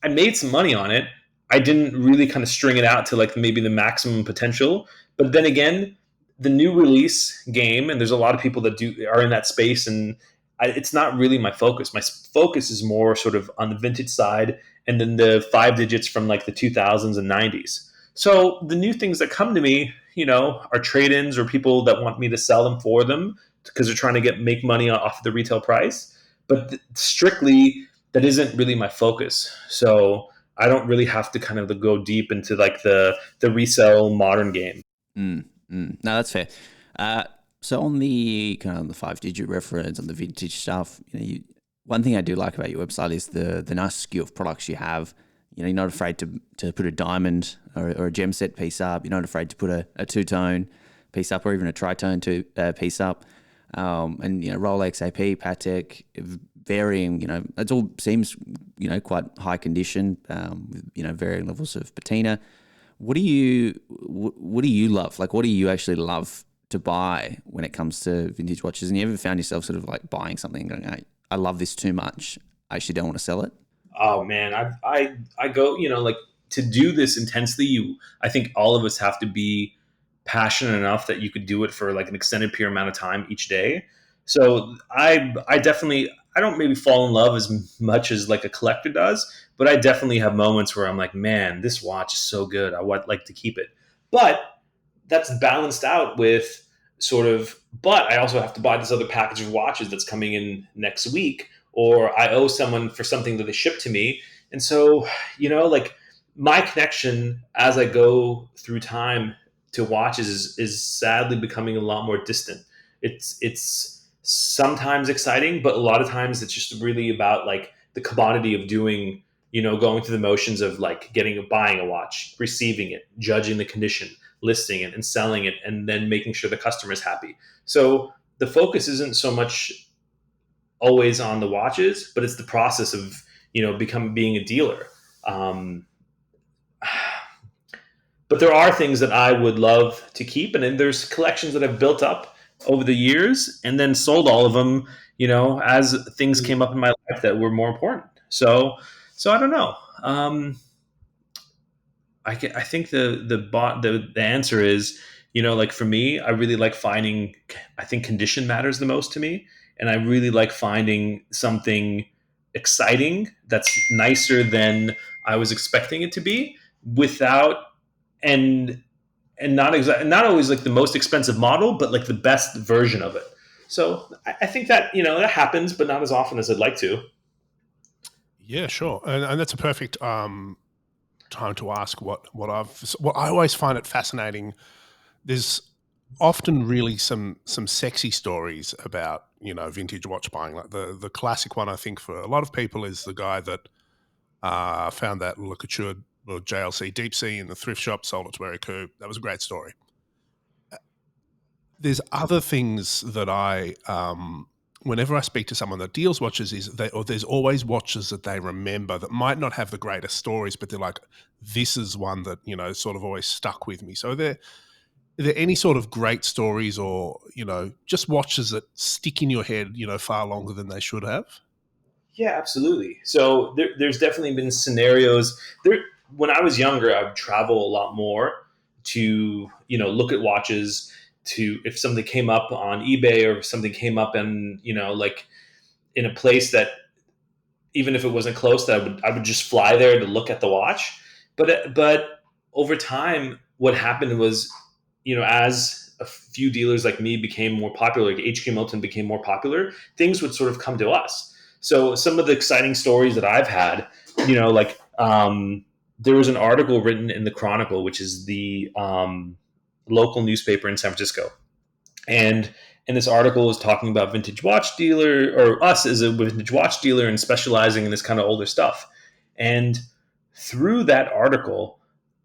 I made some money on it. I didn't really kind of string it out to like maybe the maximum potential." But then again, the new release game, and there's a lot of people that are in that space, and it's not really my focus. My focus is more sort of on the vintage side, and then the 5 digits from like the 2000s and 90s. So the new things that come to me, are trade-ins or people that want me to sell them for them because they're trying to make money off the retail price. But strictly, that isn't really my focus. So I don't really have to kind of go deep into like the resale modern game. No, that's fair. So on the kind of the 5-digit reference on the vintage stuff, one thing I do like about your website is the nice skew of products you have. You're not afraid to put a diamond or a gem set piece up. You're not afraid to put a two-tone piece up or even a tritone piece up. And Rolex, AP, Patek, varying. It all seems quite high condition. With varying levels of patina. What do you love? Like, what do you actually love to buy when it comes to vintage watches? And you ever found yourself sort of like buying something and going, I love this too much, I actually don't want to sell it? Oh man, I go, like to do this intensely, I think all of us have to be passionate enough that you could do it for like an extended period amount of time each day. So I definitely, I don't maybe fall in love as much as like a collector does, but I definitely have moments where I'm like, man, this watch is so good. I would like to keep it. But that's balanced out with but I also have to buy this other package of watches that's coming in next week, or I owe someone for something that they shipped to me. And so, like my connection as I go through time to watches is sadly becoming a lot more distant. It's sometimes exciting, but a lot of times it's just really about like the commodity of doing, going through the motions of like buying a watch, receiving it, judging the condition, listing it, and selling it, and then making sure the customer is happy. So the focus isn't so much always on the watches, but it's the process of being a dealer. Um, but there are things that I would love to keep, and then there's collections that I've built up over the years, and then sold all of them, as things came up in my life that were more important. So I don't know. I think the answer is, like for me, I really like finding. I think condition matters the most to me, and I really like finding something exciting that's nicer than I was expecting it to be, without and not always like the most expensive model, but like the best version of it. So I think that that happens, but not as often as I'd like to. Yeah, sure, and that's a perfect time to ask what I always find it fascinating. There's often really some sexy stories about vintage watch buying. Like the classic one I think for a lot of people is the guy that found that Le Couture or JLC Deep Sea in the thrift shop, sold it to Eric Koo. That was a great story. There's other things that whenever I speak to someone that deals watches, there's always watches that they remember that might not have the greatest stories, but they're like, this is one that sort of always stuck with me. So are there any sort of great stories, or just watches that stick in your head far longer than they should have? Yeah, absolutely. So there's definitely been scenarios there. When I was younger, I would travel a lot more to look at watches. To if something came up on eBay, or if something came up in like in a place that, even if it wasn't close, that I would just fly there to look at the watch. But over time, what happened was, as a few dealers like me became more popular, like HQ Milton became more popular, things would sort of come to us. So some of the exciting stories that I've had, like there was an article written in the Chronicle, which is the local newspaper in San Francisco, and this article is talking about vintage watch dealer, or us as a vintage watch dealer, and specializing in this kind of older stuff. And through that article,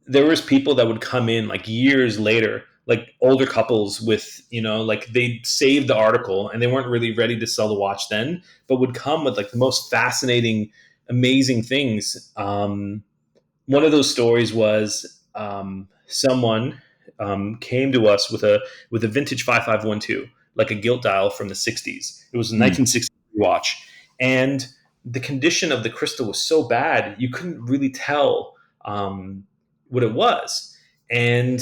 there was people that would come in like years later, like older couples with, like they saved the article and they weren't really ready to sell the watch then, but would come with like the most fascinating, amazing things. One of those stories was someone came to us with a vintage 5512, like a gilt dial from the 60s. It was a 1960 watch, and the condition of the crystal was so bad you couldn't really tell what it was. And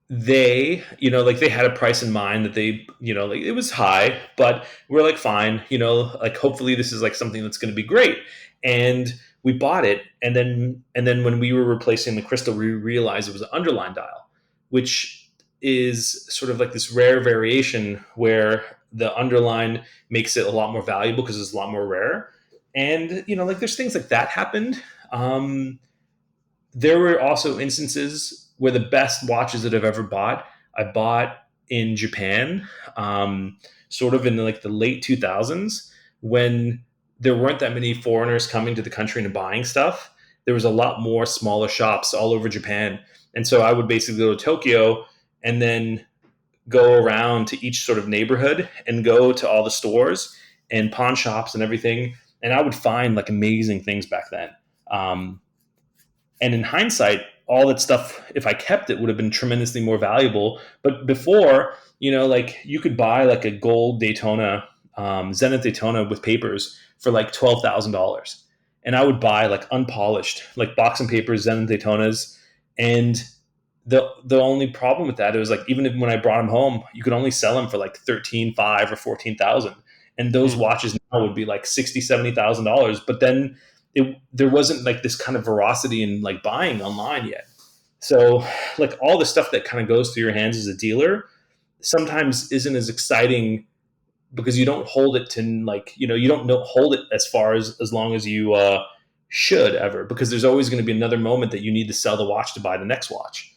they, like they had a price in mind that they, like it was high, but we're like, fine, like hopefully this is like something that's going to be great. And we bought it. And then when we were replacing the crystal, we realized it was an underline dial, which is sort of like this rare variation where the underline makes it a lot more valuable because it's a lot more rare. And, like there's things like that happened. There were also instances where the best watches that I've ever bought, I bought in Japan, sort of in like the late 2000s, when there weren't that many foreigners coming to the country and buying stuff. There was a lot more smaller shops all over Japan. And so I would basically go to Tokyo and then go around to each sort of neighborhood and go to all the stores and pawn shops and everything. And I would find like amazing things back then. And in hindsight, all that stuff, if I kept it, would have been tremendously more valuable. But before, like you could buy like a gold Daytona, Zenith Daytona with papers for like $12,000. And I would buy like unpolished, like box and papers, Zenith Daytonas. And the only problem with that, it was like, even if, when I brought them home, you could only sell them for like 13,500 or 14,000. And those watches now would be like $60,000, $70,000. But then there wasn't like this kind of veracity in like buying online yet. So like all the stuff that kind of goes through your hands as a dealer sometimes isn't as exciting, because you don't hold it to like, you don't hold it as far as long as you should ever, because there's always going to be another moment that you need to sell the watch to buy the next watch.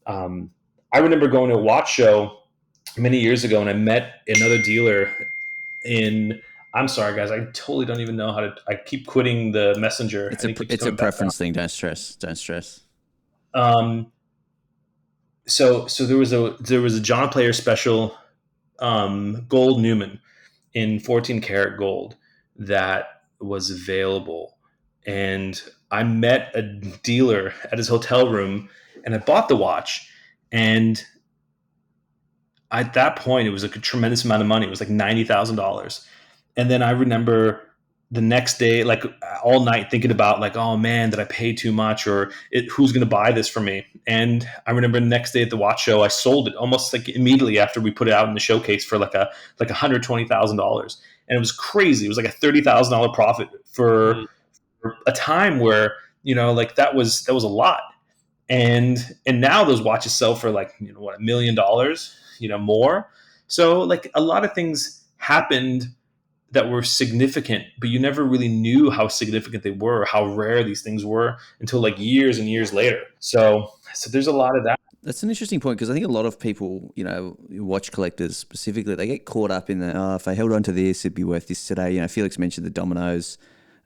I remember going to a watch show many years ago, and I met another dealer in. I'm sorry, guys. I totally don't even know how to. I keep quitting the messenger, It's and it keeps it's a coming back preference thing. Don't stress. Don't stress. on. So there was a John Player special, gold Newman in 14 karat gold that was available, and I met a dealer at his hotel room, and I bought the watch, and at that point it was like a tremendous amount of money. It was like $90,000. And then I remember the next day, like all night, thinking about like, oh man, did I pay too much, or who's going to buy this for me? And I remember the next day at the watch show, I sold it almost like immediately after we put it out in the showcase for like $120,000, and it was crazy. It was like a $30,000 profit for a time where like that was a lot. And now those watches sell for like what, $1 million, more. So like a lot of things happened that were significant, but you never really knew how significant they were, how rare these things were until like years and years later. So there's a lot of that. That's an interesting point, because I think a lot of people, watch collectors specifically, they get caught up in the, oh, if I held on to this, it'd be worth this today. Felix mentioned the Domino's,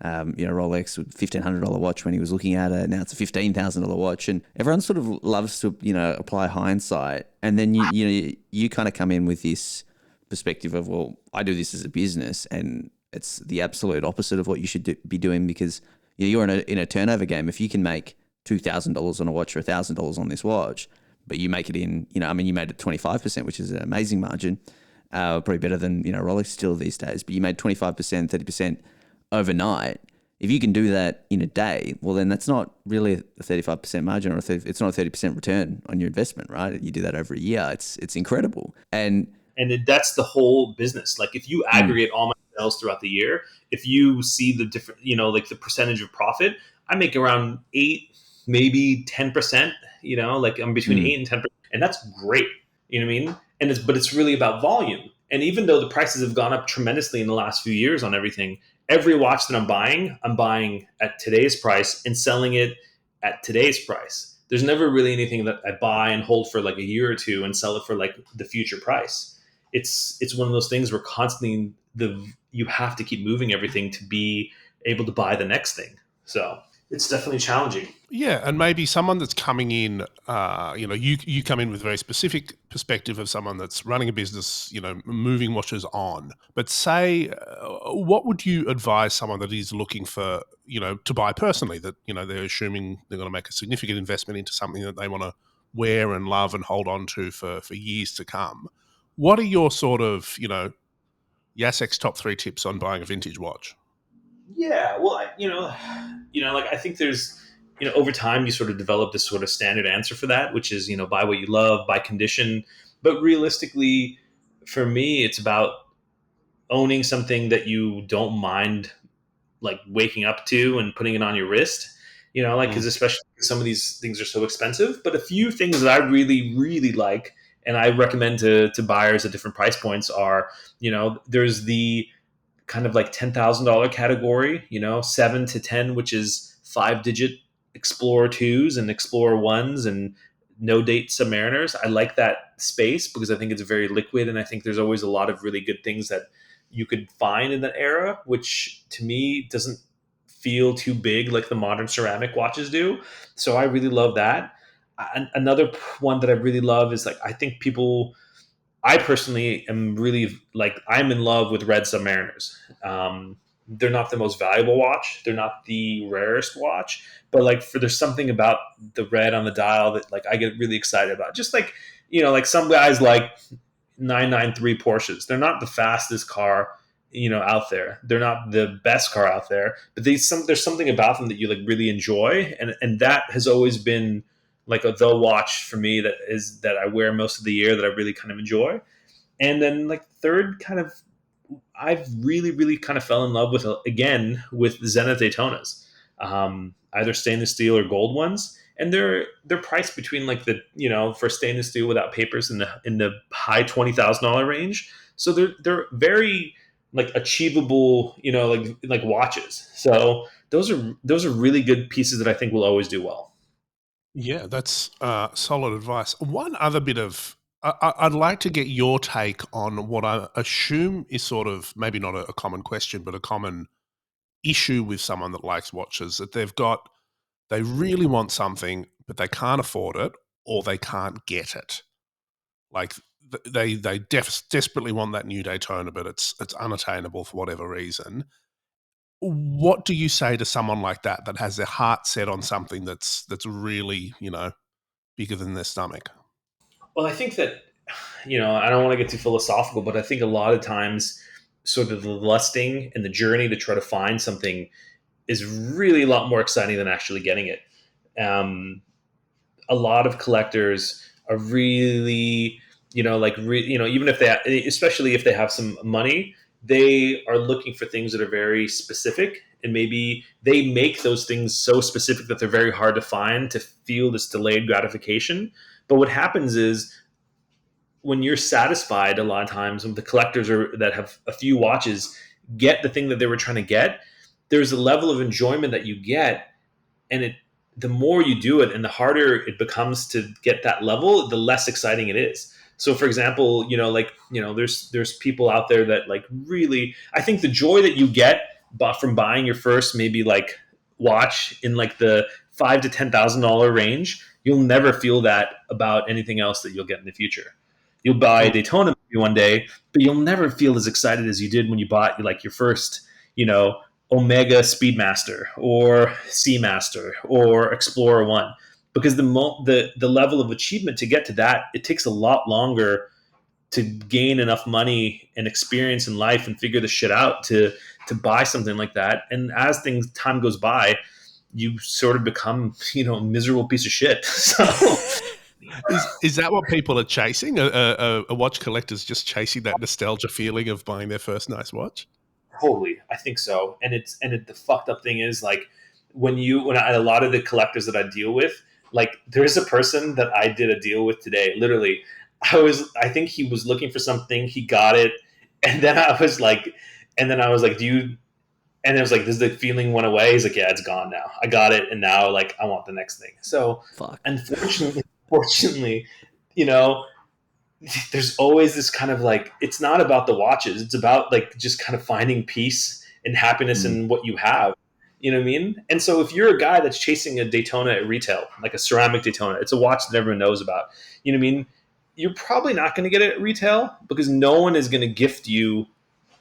Rolex with $1,500 watch when he was looking at it. Now it's a $15,000 watch, and everyone sort of loves to, apply hindsight. And then you kind of come in with this perspective of, well, I do this as a business, and it's the absolute opposite of what you should be doing, because you're in a turnover game. If you can make $2,000 on a watch or $1,000 on this watch, but you make it in, you made it 25%, which is an amazing margin, probably better than, Rolex still these days, but you made 25%, 30% overnight. If you can do that in a day, well, then that's not really a 35% margin, or it's not a 30% return on your investment, right? You do that over a year. It's incredible. And That's the whole business. Like if you aggregate all my sales throughout the year, if you see the different, like the percentage of profit, I make around 8, maybe 10%, like I'm between 8 and 10%. And that's great. You know what I mean? But it's really about volume. And even though the prices have gone up tremendously in the last few years on everything, every watch that I'm buying at today's price and selling it at today's price. There's never really anything that I buy and hold for like a year or two and sell it for like the future price. It's one of those things where constantly you have to keep moving everything to be able to buy the next thing. So it's definitely challenging. Yeah, and maybe someone that's coming in, you come in with a very specific perspective of someone that's running a business, moving watches on. But say, what would you advise someone that is looking for, to buy personally, that, they're assuming they're going to make a significant investment into something that they want to wear and love and hold on to for years to come? What are your sort of, Yasek's top 3 tips on buying a vintage watch? Yeah, well, like I think there's, over time you sort of develop this sort of standard answer for that, which is, buy what you love, buy condition. But realistically, for me, it's about owning something that you don't mind like waking up to and putting it on your wrist. Because especially some of these things are so expensive. But a few things that I really, really like, and I recommend to buyers at different price points are, there's the kind of like $10,000 category, 7 to 10, which is 5-digit Explorer 2s and Explorer 1s and no date Submariners. I like that space because I think it's very liquid, and I think there's always a lot of really good things that you could find in that era, which to me doesn't feel too big like the modern ceramic watches do. So I really love that. Another one that I really love is like, I personally am really like, I'm in love with red Submariners. They're not the most valuable watch. They're not the rarest watch, but like there's something about the red on the dial that like I get really excited about. Just like, like some guys like 993 Porsches. They're not the fastest car, out there. They're not the best car out there, but there's something about them that you like really enjoy. And that has always been like the watch for me that I wear most of the year that I really kind of enjoy. And then like third, kind of, I've really, really kind of fell in love with, again, with Zenith Daytonas, either stainless steel or gold ones. And they're priced between like for stainless steel without papers in the high $20,000 range. So they're very like achievable, like watches. So those are really good pieces that I think will always do well. Yeah, that's solid advice. One other bit of, I'd like to get your take on what I assume is sort of maybe not a common question, but a common issue with someone that likes watches, that they really want something, but they can't afford it or they can't get it. Like they desperately want that new Daytona, but it's unattainable for whatever reason. What do you say to someone like that has their heart set on something that's really, bigger than their stomach? Well, I think that, I don't want to get too philosophical, but I think a lot of times, sort of the lusting and the journey to try to find something is really a lot more exciting than actually getting it. Um, a lot of collectors are really, even if especially if they have some money, they are looking for things that are very specific, and maybe they make those things so specific that they're very hard to find to feel this delayed gratification. But what happens is, when you're satisfied, a lot of times when the collectors that have a few watches get the thing that they were trying to get, there's a level of enjoyment that you get, and the more you do it and the harder it becomes to get that level, the less exciting it is. So for example, there's people out there that, like, really, I think the joy that you get from buying your first, maybe, like, watch in like the $5,000 to $10,000 range, you'll never feel that about anything else that you'll get in the future. You'll buy a Daytona maybe one day, but you'll never feel as excited as you did when you bought, like, your first, Omega Speedmaster or Seamaster or Explorer One, because the level of achievement to get to that, it takes a lot longer to gain enough money and experience in life and figure the shit out to buy something like that. And as time goes by, you sort of become, a miserable piece of shit. So Is that what people are chasing? A watch collector's just chasing that nostalgia feeling of buying their first nice watch? totally, I think so. The fucked up thing is, like, a lot of the collectors that I deal with, like, there's a person that I did a deal with today. Literally, I think he was looking for something, he got it, and then I was like, do you? And it was like, does the feeling went away? He's like, yeah, it's gone now. I got it, and now, like, I want the next thing. So, Fuck. fortunately, you know, there's always this kind of, like, it's not about the watches, it's about, like, just kind of finding peace and happiness in what you have. You know what I mean? And so if you're a guy that's chasing a Daytona at retail, like a ceramic Daytona, it's a watch that everyone knows about. You know what I mean? You're probably not going to get it at retail, because no one is going to gift you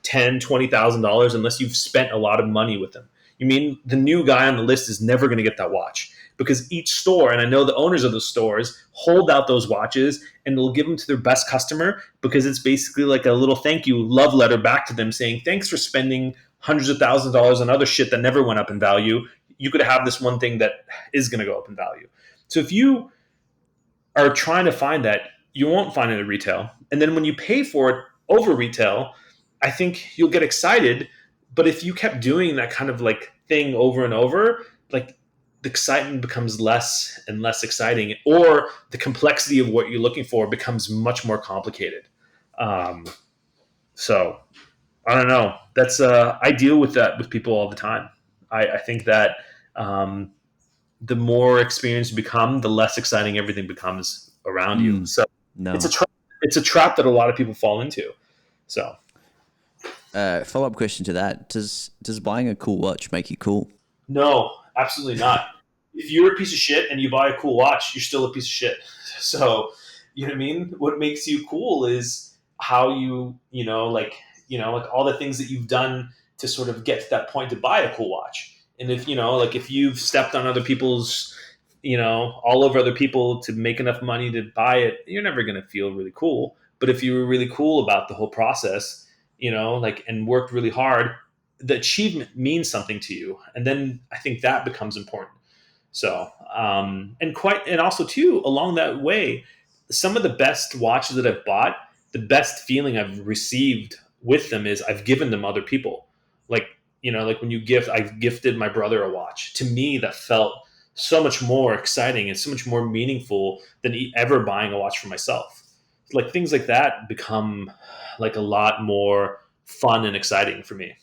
$10,000 to $20,000 unless you've spent a lot of money with them. You mean the new guy on the list is never going to get that watch, because each store, and I know the owners of those stores, hold out those watches and they'll give them to their best customer, because it's basically like a little thank you love letter back to them, saying thanks for spending hundreds of thousands of dollars on other shit that never went up in value. You could have this one thing that is going to go up in value. So if you are trying to find that, you won't find it at retail. And then when you pay for it over retail, I think you'll get excited. But if you kept doing that kind of, like, thing over and over, like, the excitement becomes less and less exciting, or the complexity of what you're looking for becomes much more complicated. Um, so I don't know. That's I deal with that with people all the time. I think that um, the more experienced you become, the less exciting everything becomes around you. So No. it's a trap that a lot of people fall into. So Follow up question to that: Does buying a cool watch make you cool? no, absolutely not. If you're a piece of shit and you buy a cool watch, you're still a piece of shit. So, you know what I mean? What makes you cool is how like all the things that you've done to sort of get to that point to buy a cool watch. And if, like, if you've stepped on other people's, all over other people to make enough money to buy it, you're never going to feel really cool. But if you were really cool about the whole process, like, and worked really hard, the achievement means something to you. And then I think that becomes important. So, and also too, along that way, some of the best watches that I've bought, the best feeling I've received with them is I've given them other people. Like, like when I've gifted my brother a watch. To me, that felt so much more exciting and so much more meaningful than ever buying a watch for myself. Like, things like that become, like, a lot more fun and exciting for me.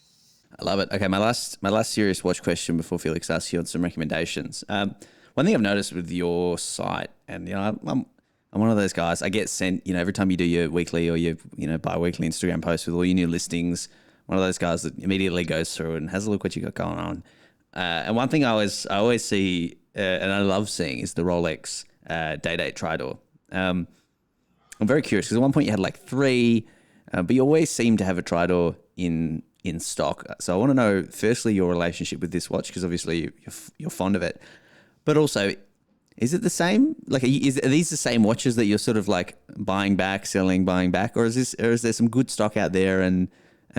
I love it. Okay, my last serious watch question before Felix asks you on some recommendations. One thing I've noticed with your site, and I'm one of those guys. I get sent, every time you do your weekly or your bi-weekly Instagram post with all your new listings. One of those guys that immediately goes through and has a look what you got going on. And one thing I always see, and I love seeing, is the Rolex Day-Date Tridor. I'm very curious because at one point you had like 3, but you always seem to have a Ttridor in stock. So I want to know, firstly, your relationship with this watch, because obviously you're fond of it, but also, is it the same? Like, are these the same watches that you're sort of like buying back, selling, buying back, or is there some good stock out there and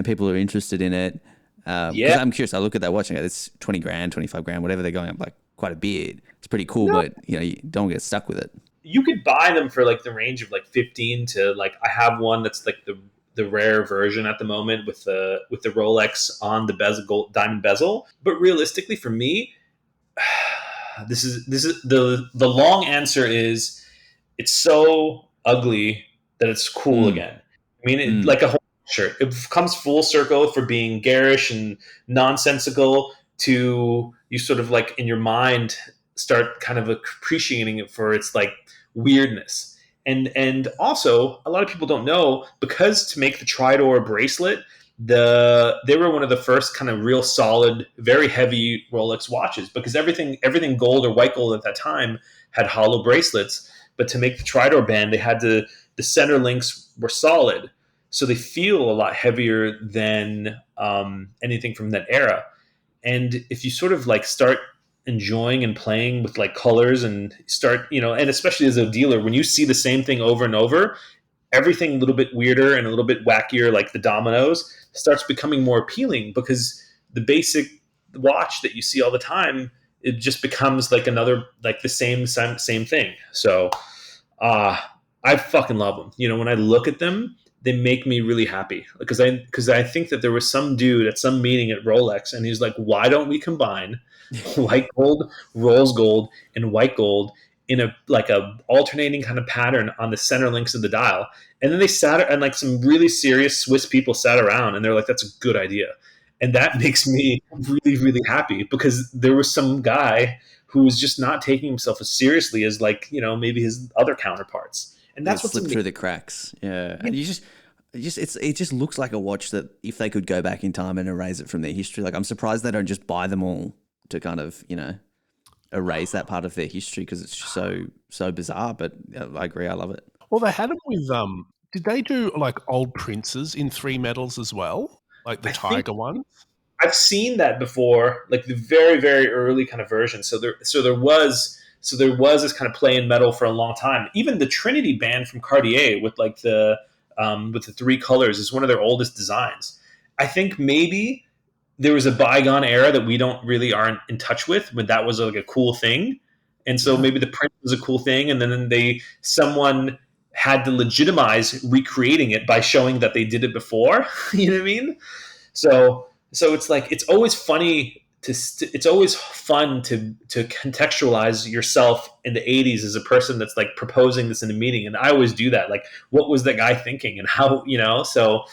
people are interested in it? Because I'm curious. I look at that watch and go, it's 20 grand, 25 grand, whatever. They're going up like quite a bit. It's pretty cool, but you don't get stuck with it. You could buy them for like the range of like 15 to like, I have one that's like the rare version at the moment with the Rolex on the bezel, gold, diamond bezel. But realistically, for me, this is the long answer is it's so ugly that it's cool again. I mean, like a whole shirt, it comes full circle for being garish and nonsensical to you sort of like in your mind start kind of appreciating it for its like weirdness. And also, a lot of people don't know, because to make the Tridor bracelet, they were one of the first kind of real solid, very heavy Rolex watches, because everything gold or white gold at that time had hollow bracelets. But to make the Tridor band, they had the center links were solid, so they feel a lot heavier than anything from that era. And if you sort of like start enjoying and playing with like colors and start, and especially as a dealer, when you see the same thing over and over, everything a little bit weirder and a little bit wackier, like the dominoes, starts becoming more appealing, because the basic watch that you see all the time, it just becomes like another, like the same thing. So I fucking love them. When I look at them, they make me really happy, because I think that there was some dude at some meeting at Rolex, and he's like, why don't we combine white gold, rose gold, and white gold in a alternating kind of pattern on the center links of the dial? And then they sat, and like some really serious Swiss people sat around, and they're like, that's a good idea. And that makes me really, really happy, because there was some guy who was just not taking himself as seriously as maybe his other counterparts. And that's what slipped through the cracks. Yeah. And it just looks like a watch that if they could go back in time and erase it from their history, like I'm surprised they don't just buy them all to kind of, erase that part of their history, because it's just so bizarre. But I agree. I love it. Well, they had them with, did they do like old princes in 3 metals as well? Like the Tiger one? I've seen that before, like the very, very early kind of version. So there was this kind of play in metal for a long time. Even the Trinity band from Cartier with like the 3 colors is one of their oldest designs. I think maybe there was a bygone era that we aren't in touch with, when that was like a cool thing. And so maybe the print was a cool thing, and then someone had to legitimize recreating it by showing that they did it before. You know what I mean? So it's like, it's always funny it's always fun to contextualize yourself in the 80s as a person that's like proposing this in a meeting. And I always do that. Like, what was that guy thinking, and how, so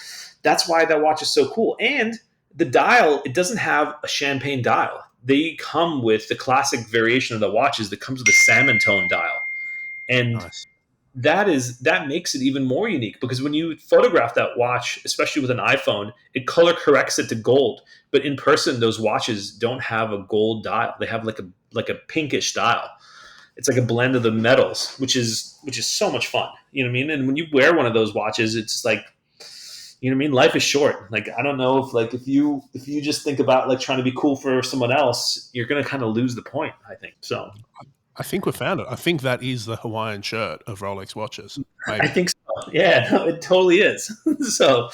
that's why that watch is so cool. And the dial, it doesn't have a champagne dial. They come with the classic variation of the watches that comes with a salmon tone dial. And Nice. that makes it even more unique, because when you photograph that watch, especially with an iPhone, it color corrects it to gold. But in person, those watches don't have a gold dial. They have like a pinkish dial. It's like a blend of the metals, which is so much fun. You know what I mean? And when you wear one of those watches, it's like, you know what I mean? Life is short. Like, I don't know if you just think about like trying to be cool for someone else, you're going to kind of lose the point, I think. So I think we found it. I think that is the Hawaiian shirt of Rolex watches. Maybe. I think so. Yeah, no, it totally is. So,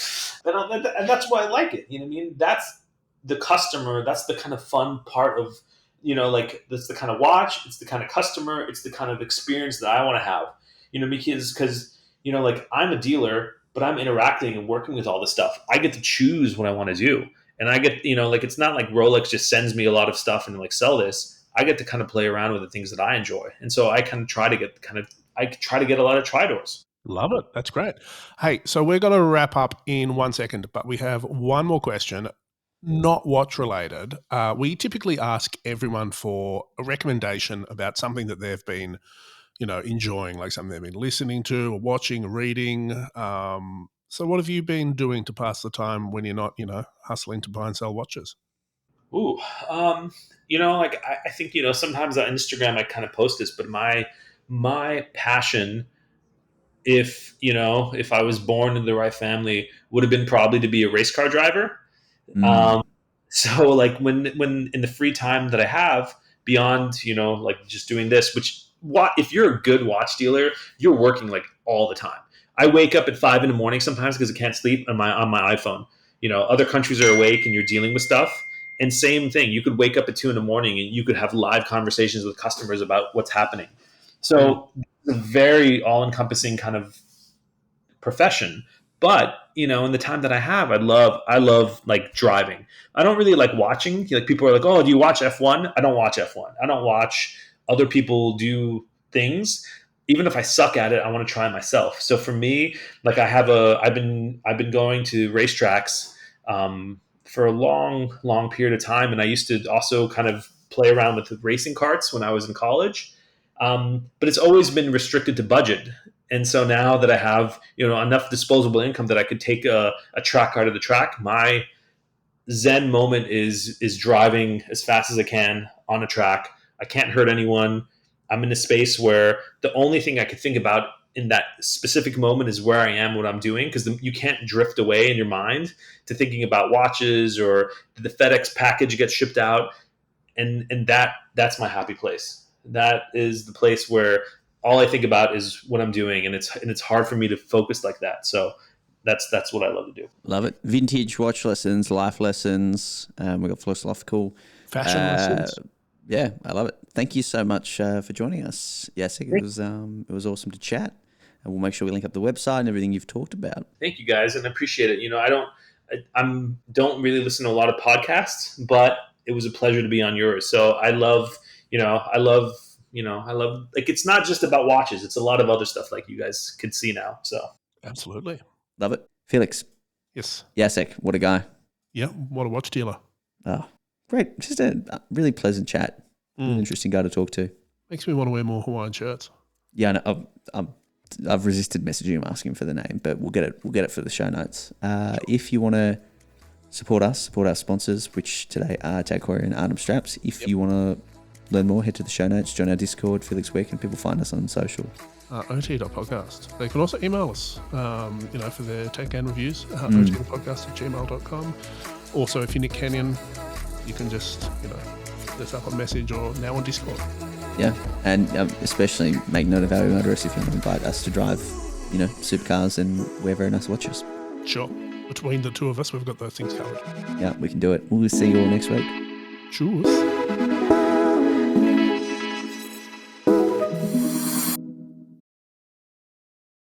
and that's why I like it. You know what I mean? That's the customer. That's the kind of fun part of, like, that's the kind of watch. It's the kind of customer. It's the kind of experience that I want to have. Because like, I'm a dealer, but I'm interacting and working with all this stuff. I get to choose what I want to do. And I get, like, it's not like Rolex just sends me a lot of stuff and like, sell this. I get to kind of play around with the things that I enjoy. And so I kind of try to get a lot of Tridors. Love it. That's great. Hey, so we're going to wrap up in 1 second, but we have one more question, not watch related. We typically ask everyone for a recommendation about something that they've been, enjoying, like something they've been listening to or watching, reading. So what have you been doing to pass the time when you're not, hustling to buy and sell watches? Ooh, I think sometimes on Instagram I kind of post this, but my passion, if I was born in the right family, would have been probably to be a race car driver. Mm. Um, so like when in the free time that I have beyond, like just doing this, which what if you're a good watch dealer, you're working like all the time. I wake up at 5 a.m. sometimes because I can't sleep on my iPhone. Other countries are awake and you're dealing with stuff. And same thing, you could wake up at 2 a.m. and you could have live conversations with customers about what's happening. So it's a very all encompassing kind of profession. But in the time that I love like driving. I don't really like watching. Like people are like, "Oh, do you watch F1?" I don't watch F1. I don't watch other people do things. Even if I suck at it, I want to try it myself. So for me, like I've been going to racetracks for a long, long period of time, and I used to also kind of play around with the racing carts when I was in college. But it's always been restricted to budget. And so now that I have enough disposable income that I could take a track car to the track, my zen moment is driving as fast as I can on a track. I can't hurt anyone. I'm in a space where the only thing I could think about in that specific moment is where I am, what I'm doing, because you can't drift away in your mind to thinking about watches or did the FedEx package get shipped out, and that's my happy place. That is the place where all I think about is what I'm doing, and it's hard for me to focus like that. So that's what I love to do. Love it. Vintage watch lessons, life lessons. We got philosophical. Fashion lessons. Yeah, I love it. Thank you so much for joining us, Yasik. It was awesome to chat, and we'll make sure we link up the website and everything you've talked about. Thank you guys, and I appreciate it. I don't really listen to a lot of podcasts, but it was a pleasure to be on yours. So I love like it's not just about watches; it's a lot of other stuff like you guys could see now. So Absolutely. Love it. Felix, Yes. Yasik, what a guy. Yeah. What a watch dealer. Oh, great. Just a really pleasant chat. Really interesting guy to talk to. Makes me want to wear more Hawaiian shirts. Yeah, no, I've resisted messaging him asking for the name, but we'll get it for the show notes. If you want to support our sponsors, which today are Heuer and Artem Straps. If you want to learn more, head to the show notes, join our Discord. Felix, where can people find us on social? ot.podcast. They can also email us, for their tech and reviews, otpodcast@gmail.com. Also, if you're Nick Kenyon, you can just, let's up a message or now on Discord. Yeah, and especially make note of our email address if you want to invite us to drive, supercars and wear very nice watches. Sure. Between the two of us, we've got those things covered. Yeah, we can do it. We'll see you all next week. Cheers.